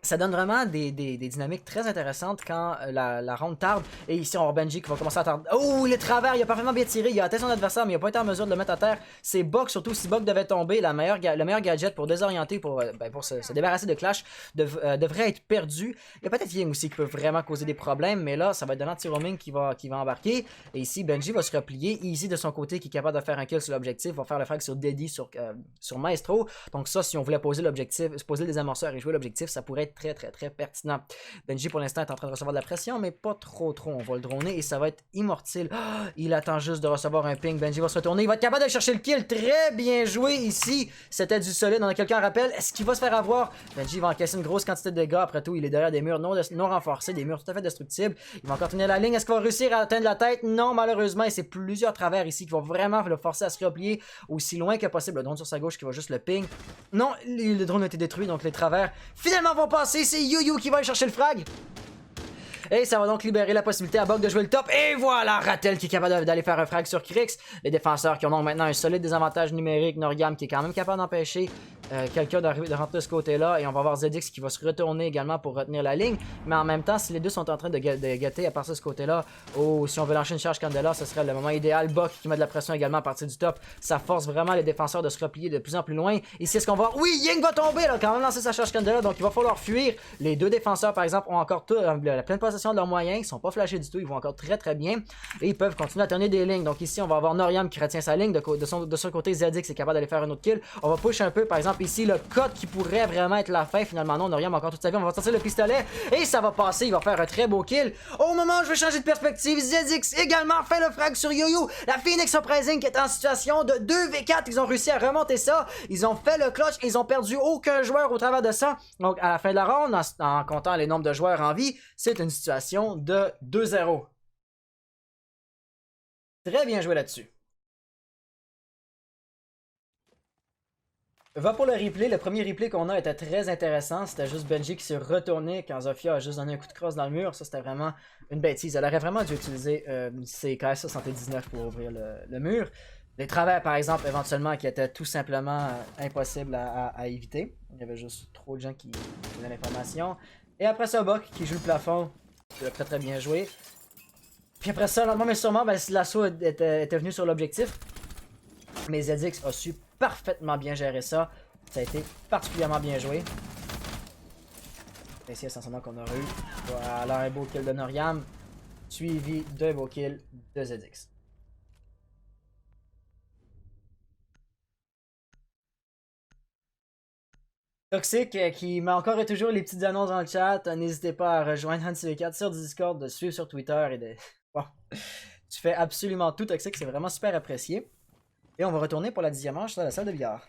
ça donne vraiment des dynamiques très intéressantes quand la ronde tarde. Et ici, on a Benji qui va commencer à tarder. Oh, les travers, il a parfaitement bien tiré. Il a atteint son adversaire, mais il n'a pas été en mesure de le mettre à terre. C'est Buck, surtout si Buck devait tomber. Le meilleur gadget pour désorienter, pour se débarrasser de Clash, devrait être perdu. Il y a peut-être Ying aussi qui peut vraiment causer des problèmes, mais là, ça va être de l'anti-roaming qui va embarquer. Et ici, Benji va se replier. Easy de son côté, qui est capable de faire un kill sur l'objectif, va faire le frag sur Deddy, sur Maestro. Donc ça, si on voulait poser le désamorceur et jouer l'objectif, ça pourrait être très pertinent. Benji pour l'instant est en train de recevoir de la pression, mais pas trop. On va le droner et ça va être immortel. Oh, il attend juste de recevoir un ping. Benji va se retourner. Il va être capable de chercher le kill. Très bien joué ici. C'était du solide. On a quelqu'un rappelle. Est-ce qu'il va se faire avoir? Benji va encaisser une grosse quantité de dégâts. Après tout, il est derrière des murs non renforcés, des murs tout à fait destructibles. Il va encore tenir la ligne. Est-ce qu'il va réussir à atteindre la tête? Non, malheureusement. Et c'est plusieurs travers ici qui vont vraiment le forcer à se replier aussi loin que possible. Le drone sur sa gauche qui va juste le ping. Non, le drone a été détruit. Donc les travers finalement vont passer. C'est Yu qui va aller chercher le frag. Et ça va donc libérer la possibilité à Buck de jouer le top. Et voilà, Ratel qui est capable d'aller faire un frag sur Krix. Les défenseurs qui ont donc maintenant un solide désavantage numérique. Noryam qui est quand même capable d'empêcher quelqu'un de rentrer de ce côté-là. Et on va voir Zedix qui va se retourner également pour retenir la ligne. Mais en même temps, si les deux sont en train de gâter à partir de ce côté-là, oh, si on veut lancer une charge Candela, ce serait le moment idéal. Buck qui met de la pression également à partir du top. Ça force vraiment les défenseurs de se replier de plus en plus loin. Ici, est-ce qu'on va... Oui, Ying va tomber. Il a quand même lancé sa charge Candela. Donc il va falloir fuir. Les deux défenseurs, par exemple, ont encore la pleine possession de leurs moyens. Ils sont pas flashés du tout. Ils vont encore très bien. Et ils peuvent continuer à tenir des lignes. Donc ici, on va avoir Noryam qui retient sa ligne. De son côté, Zedix est capable d'aller faire un autre kill. On va push un peu. Par exemple, ici, le cut qui pourrait vraiment être la fin. Finalement, non, Noryam encore toute sa vie. On va sortir le pistolet. Et ça va passer. Il va faire un très beau kill. Au moment où je vais changer de perspective, Zedix également fait le frag sur Yo-Yo. La Phoenix Uprising qui est en situation de 2v4. Ils ont réussi à remonter ça. Ils ont fait le clutch. Ils ont perdu aucun joueur au travers de ça. Donc, à la fin de la ronde, en comptant les nombres de joueurs en vie, c'est une situation de 2-0. Très bien joué là-dessus. Va pour le replay. Le premier replay qu'on a était très intéressant. C'était juste Benji qui s'est retourné quand Zofia a juste donné un coup de crosse dans le mur. Ça, c'était vraiment une bêtise. Elle aurait vraiment dû utiliser ses KS-79 pour ouvrir le mur. Les travers, par exemple, éventuellement, qui étaient tout simplement impossibles à éviter. Il y avait juste trop de gens qui donnaient l'information. Et après ça, Buck qui joue le plafond. Il a très bien joué. Puis après ça, lentement mais sûrement, l'assaut était venu sur l'objectif. Mais Zedix a su parfaitement bien gérer ça. Ça a été particulièrement bien joué. C'est ici essentiellement qu'on aurait eu. Voilà, un beau kill de Noryam. Suivi d'un beau kill de Zedix. Toxic qui met encore et toujours les petites annonces dans le chat. N'hésitez pas à rejoindre HansV4 sur Discord, de suivre sur Twitter et de... Bon. Tu fais absolument tout, Toxic, c'est vraiment super apprécié. Et on va retourner pour la 10e manche dans la salle de billard.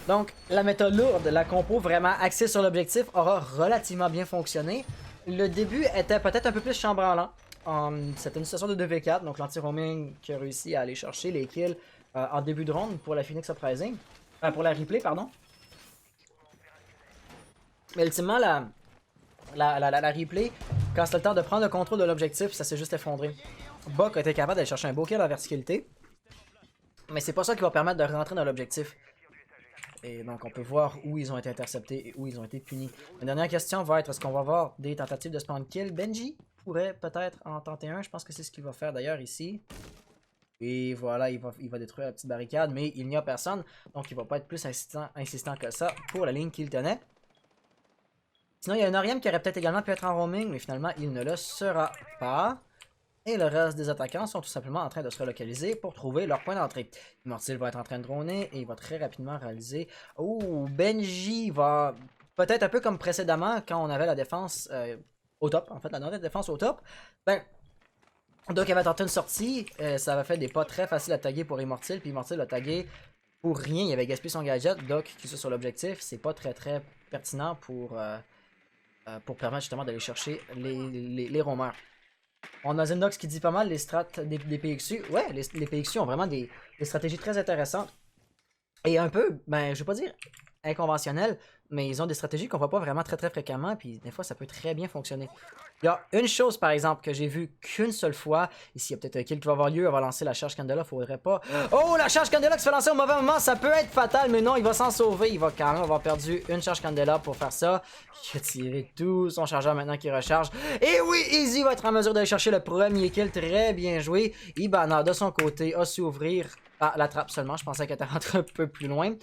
Donc, la méthode lourde, la compo vraiment axée sur l'objectif, aura relativement bien fonctionné. Le début était peut-être un peu plus chambranlant. c'était une situation de 2v4, donc l'anti-roaming qui a réussi à aller chercher les kills en début de ronde pour la Phoenix Uprising. Pour la replay, pardon. Mais ultimement, la replay, quand c'était le temps de prendre le contrôle de l'objectif, ça s'est juste effondré. Buck a été capable d'aller chercher un beau kill en verticalité. Mais c'est pas ça qui va permettre de rentrer dans l'objectif. Et donc on peut voir où ils ont été interceptés et où ils ont été punis. La dernière question va être, est-ce qu'on va avoir des tentatives de spawn kill? Benji pourrait peut-être en tenter un, je pense que c'est ce qu'il va faire d'ailleurs ici. Et voilà, il va détruire la petite barricade, mais il n'y a personne. Donc il va pas être plus insistant que ça pour la ligne qu'il tenait. Sinon il y a un Oriam qui aurait peut-être également pu être en roaming, mais finalement il ne le sera pas. Et le reste des attaquants sont tout simplement en train de se relocaliser pour trouver leur point d'entrée. Immortil va être en train de droner et il va très rapidement réaliser... Oh, Benji va... Peut-être un peu comme précédemment, quand on avait la défense au top, en fait, la défense au top. Ben, donc il avait tenté une sortie, ça avait fait des pas très faciles à taguer pour Immortil, puis Immortil l'a tagué pour rien, il avait gaspillé son gadget, Doc qui est sur l'objectif, c'est pas très pertinent pour permettre justement d'aller chercher les roamers. On a Zendox qui dit pas mal les strats des PXU. Ouais, les PXU ont vraiment des stratégies très intéressantes. Et un peu, ben, je vais pas dire inconventionnelles, mais ils ont des stratégies qu'on voit pas vraiment très fréquemment, puis des fois ça peut très bien fonctionner. Il y a une chose par exemple que j'ai vue qu'une seule fois. Ici il y a peut-être un kill qui va avoir lieu, on va lancer la charge Candela, faudrait pas. Oh, la charge Candela qui se fait lancer au mauvais moment, ça peut être fatal, mais non, il va s'en sauver. Il va quand même avoir perdu une charge Candela pour faire ça. Il a tiré tout son chargeur maintenant qui recharge. Et oui, Easy va être en mesure d'aller chercher le premier kill, très bien joué. Ibana de son côté a su ouvrir la trappe seulement, je pensais qu'elle était rentrée un peu plus loin.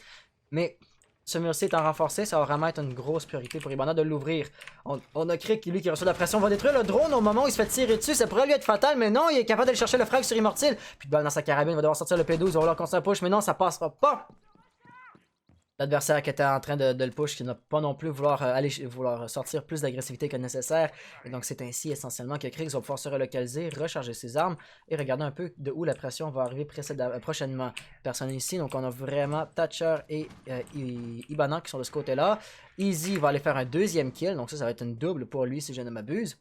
Mais ce mur-ci étant renforcé, ça va vraiment être une grosse priorité pour Ibana de l'ouvrir. On a Crick, lui qui reçoit de la pression, va détruire le drone au moment où il se fait tirer dessus. Ça pourrait lui être fatal, mais non, il est capable d'aller chercher le frag sur Immortil. Puis de balle dans sa carabine, il va devoir sortir le P12, il va vouloir continuer à push, mais non, ça passera pas. L'adversaire qui était en train de le push, qui n'a pas non plus vouloir sortir plus d'agressivité que nécessaire. Et donc c'est ainsi essentiellement que Kriegs va pouvoir se relocaliser, recharger ses armes et regarder un peu de où la pression va arriver prochainement. Personne ici, donc on a vraiment Thatcher et Ibana qui sont de ce côté-là. Easy va aller faire un deuxième kill, donc ça va être une double pour lui si je ne m'abuse.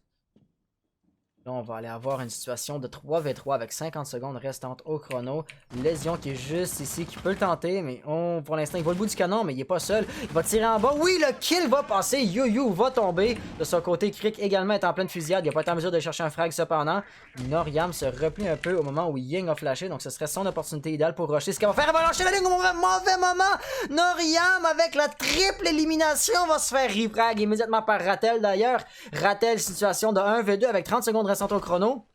Là, on va aller avoir une situation de 3v3 avec 50 secondes restantes au chrono. Lésion qui est juste ici, qui peut le tenter, mais pour l'instant, il va au bout du canon, mais il n'est pas seul. Il va tirer en bas. Oui, le kill va passer. Yu va tomber. De son côté, Crick également est en pleine fusillade. Il n'a pas été en mesure de chercher un frag cependant. Noriam se replie un peu au moment où Ying a flashé, donc ce serait son opportunité idéale pour rusher. Ce qu'il va faire, il va lâcher la ligne au mauvais moment. Noriam, avec la triple élimination, va se faire refrag immédiatement par Rattel d'ailleurs. Rattel, situation de 1v2 avec 30 secondes restantes au chrono.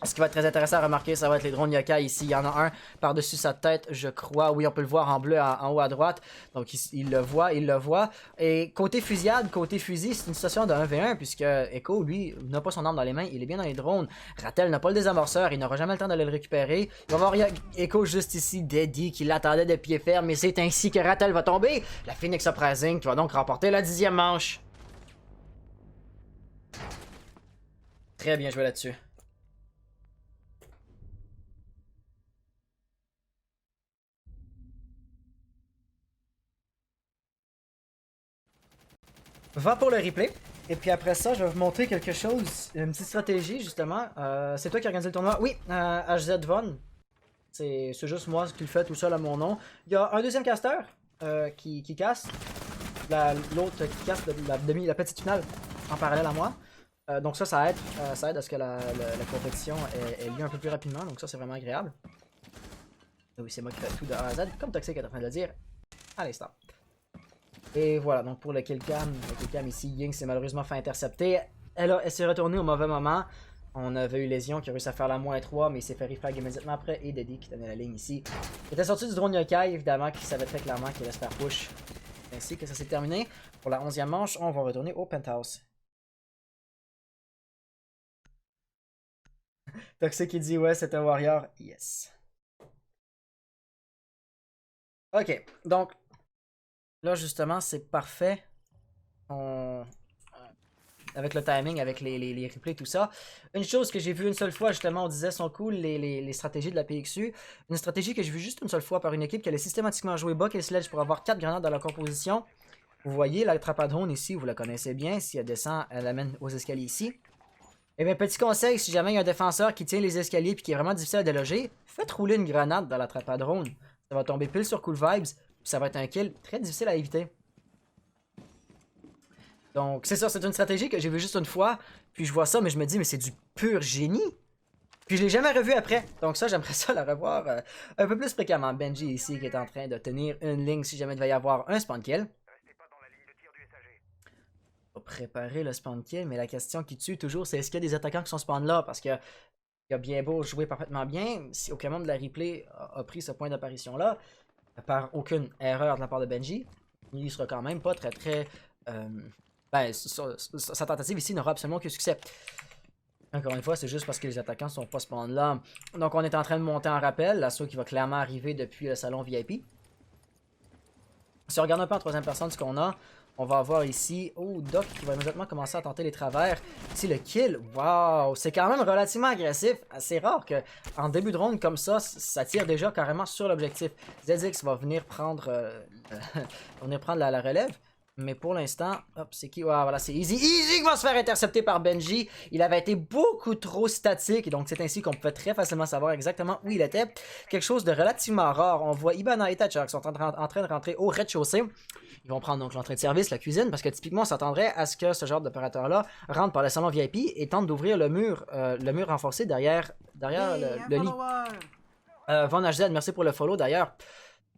Ce qui va être très intéressant à remarquer, ça va être les drones yokai ici. Il y en a un par-dessus sa tête, je crois. Oui, on peut le voir en bleu en haut à droite. Donc il le voit. Et côté fusillade, côté fusil, c'est une situation de 1v1 puisque Echo, lui, n'a pas son arme dans les mains. Il est bien dans les drones. Rattel n'a pas le désamorceur. Il n'aura jamais le temps d'aller le récupérer. Il va voir Echo juste ici, Daddy, qui l'attendait de pied ferme. Et c'est ainsi que Rattel va tomber. La Phoenix Uprising qui va donc remporter la 10e manche. Très bien joué là-dessus. Va pour le replay. Et puis après ça, je vais vous montrer quelque chose, une petite stratégie justement. C'est toi qui as organisé le tournoi? Oui, HZ Von. C'est juste moi qui le fais tout seul à mon nom. Il y a un deuxième caster qui casse. L'autre qui casse la petite finale en parallèle à moi. Donc ça aide à ce que la compétition ait lieu un peu plus rapidement. Donc ça, c'est vraiment agréable. Oui, c'est moi qui fais tout de A à Z, comme Toxic est en train de le dire à l'instant. Et voilà, donc pour le killcam ici, Ying s'est malheureusement fait intercepter. Elle s'est retournée au mauvais moment. On avait eu Lésion qui a réussi à faire la -3, mais il s'est fait refrag immédiatement après. Et Daddy qui tenait la ligne ici. Il était sorti du drone yokai, évidemment, qui savait très clairement qu'il allait se faire push. Ainsi que ça s'est terminé. Pour la 11e manche, on va retourner au penthouse. Toxic qui dit ouais, c'est un warrior. Yes. Ok, donc là justement c'est parfait. Avec le timing, avec les replays, tout ça. Une chose que j'ai vue une seule fois, justement, on disait sont cool les stratégies de la PXU. Une stratégie que j'ai vue juste une seule fois par une équipe qui allait systématiquement jouer Buck et Sledge pour avoir 4 grenades dans la composition. Vous voyez la trappe à drone ici, vous la connaissez bien. Si elle descend, elle amène aux escaliers ici. Et bien, petit conseil, si jamais il y a un défenseur qui tient les escaliers puis qui est vraiment difficile à déloger, faites rouler une grenade dans la trappe à drone. Ça va tomber pile sur Cool Vibes, puis ça va être un kill très difficile à éviter. Donc, c'est ça, c'est une stratégie que j'ai vue juste une fois, puis je vois ça, mais je me dis, mais c'est du pur génie. Puis je l'ai jamais revu après, donc ça, j'aimerais ça la revoir un peu plus fréquemment. Benji ici qui est en train de tenir une ligne si jamais il va y avoir un spawn kill. Restez pas dans la ligne de tir du SAG. On va préparer le spawn kill, mais la question qui tue toujours, c'est est-ce qu'il y a des attaquants qui sont spawn là? Parce que il a bien beau jouer parfaitement bien, si aucun membre de la replay a pris ce point d'apparition-là, par aucune erreur de la part de Benji, il sera quand même pas très... ben, sa tentative ici n'aura absolument aucun succès. Encore une fois, c'est juste parce que les attaquants sont pas spawn là. Donc on est en train de monter en rappel, l'assaut qui va clairement arriver depuis le salon VIP. Si on regarde un peu en troisième personne ce qu'on a, on va avoir ici, oh, Doc qui va immédiatement commencer à tenter les travers. Ici le kill, waouh, c'est quand même relativement agressif. C'est rare qu'en début de round comme ça tire déjà carrément sur l'objectif. ZX va venir prendre, la relève. Mais pour l'instant, hop, c'est qui? Ah, voilà, c'est Easy. Easy qui va se faire intercepter par Benji. Il avait été beaucoup trop statique, donc c'est ainsi qu'on pouvait très facilement savoir exactement où il était. Quelque chose de relativement rare. On voit Ibana et Thatcher qui sont en train de rentrer au rez-de-chaussée. Ils vont prendre donc l'entrée de service, la cuisine, parce que typiquement, on s'attendrait à ce que ce genre d'opérateur-là rentre par le salon VIP et tente d'ouvrir le mur renforcé derrière le lit. Von HZ, merci pour le follow d'ailleurs.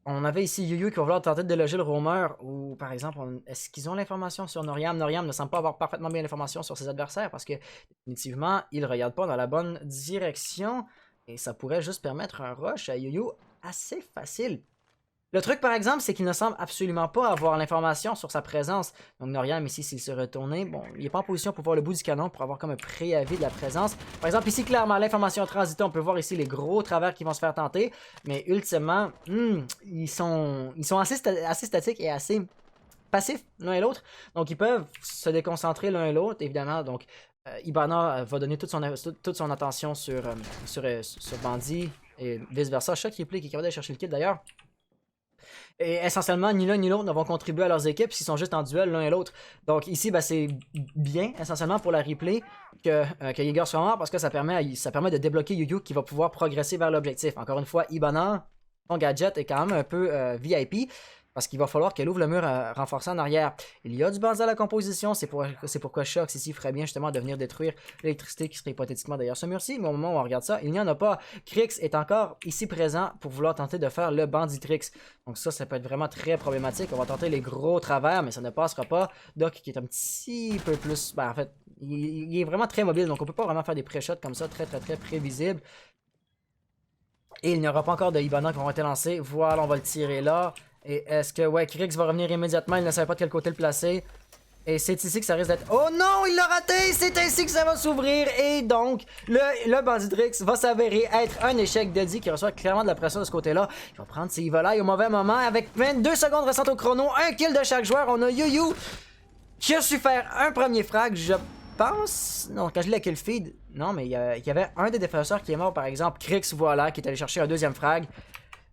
On avait ici Yuyu qui va vouloir tenter de déloger le roamer, ou par exemple, est-ce qu'ils ont l'information sur Noriam? Noriam ne semble pas avoir parfaitement bien l'information sur ses adversaires parce que définitivement, il ne regarde pas dans la bonne direction et ça pourrait juste permettre un rush à Yuyu assez facile. Le truc par exemple, c'est qu'il ne semble absolument pas avoir l'information sur sa présence. Donc Noriam ici, s'il se retournait, bon, il n'est pas en position pour voir le bout du canon pour avoir comme un préavis de la présence. Par exemple ici, clairement, l'information a transité, on peut voir ici les gros travers qui vont se faire tenter. Mais ultimement, ils sont assez statiques et assez passifs l'un et l'autre. Donc ils peuvent se déconcentrer l'un et l'autre, évidemment. Donc Ibana va donner toute son attention sur Bandit et vice versa. Chaque replay qui est capable d'aller chercher le kill d'ailleurs. Et essentiellement, ni l'un ni l'autre ne vont contribuer à leurs équipes s'ils sont juste en duel l'un et l'autre. Donc ici, ben, c'est bien, essentiellement pour la replay, que Jaeger soit mort parce que ça permet de débloquer Yuyu qui va pouvoir progresser vers l'objectif. Encore une fois, Ibana, son gadget est quand même un peu VIP. Parce qu'il va falloir qu'elle ouvre le mur renforcé en arrière. Il y a du bandit à la composition, c'est pourquoi Shox ici ferait bien justement de venir détruire l'électricité qui serait hypothétiquement derrière ce mur-ci. Mais au moment où on regarde ça, il n'y en a pas. Krix est encore ici présent pour vouloir tenter de faire le Banditrix. Donc ça peut être vraiment très problématique. On va tenter les gros travers, mais ça ne passera pas. Doc qui est un petit peu plus... Ben, en fait, il est vraiment très mobile, donc on peut pas vraiment faire des pré-shots comme ça, très prévisibles. Et il n'y aura pas encore de Ibana qui vont être lancés. Voilà, on va le tirer là. Et est-ce que, ouais, Krix va revenir immédiatement, il ne savait pas de quel côté le placer. Et c'est ici que ça risque d'être... Oh non, il l'a raté! C'est ainsi que ça va s'ouvrir. Et donc, le Banditrix va s'avérer être un échec. Daddy qui reçoit clairement de la pression de ce côté-là. Il va prendre ses volailles au mauvais moment. Avec 22 secondes restantes au chrono, un kill de chaque joueur. On a Yuyu qui a su faire un premier frag, je pense... Non, quand je lis la kill feed... Non, mais il y avait un des défenseurs qui est mort, par exemple. Krix, voilà, qui est allé chercher un deuxième frag.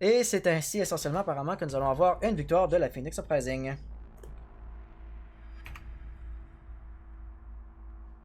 Et c'est ainsi essentiellement apparemment que nous allons avoir une victoire de la Phoenix Uprising.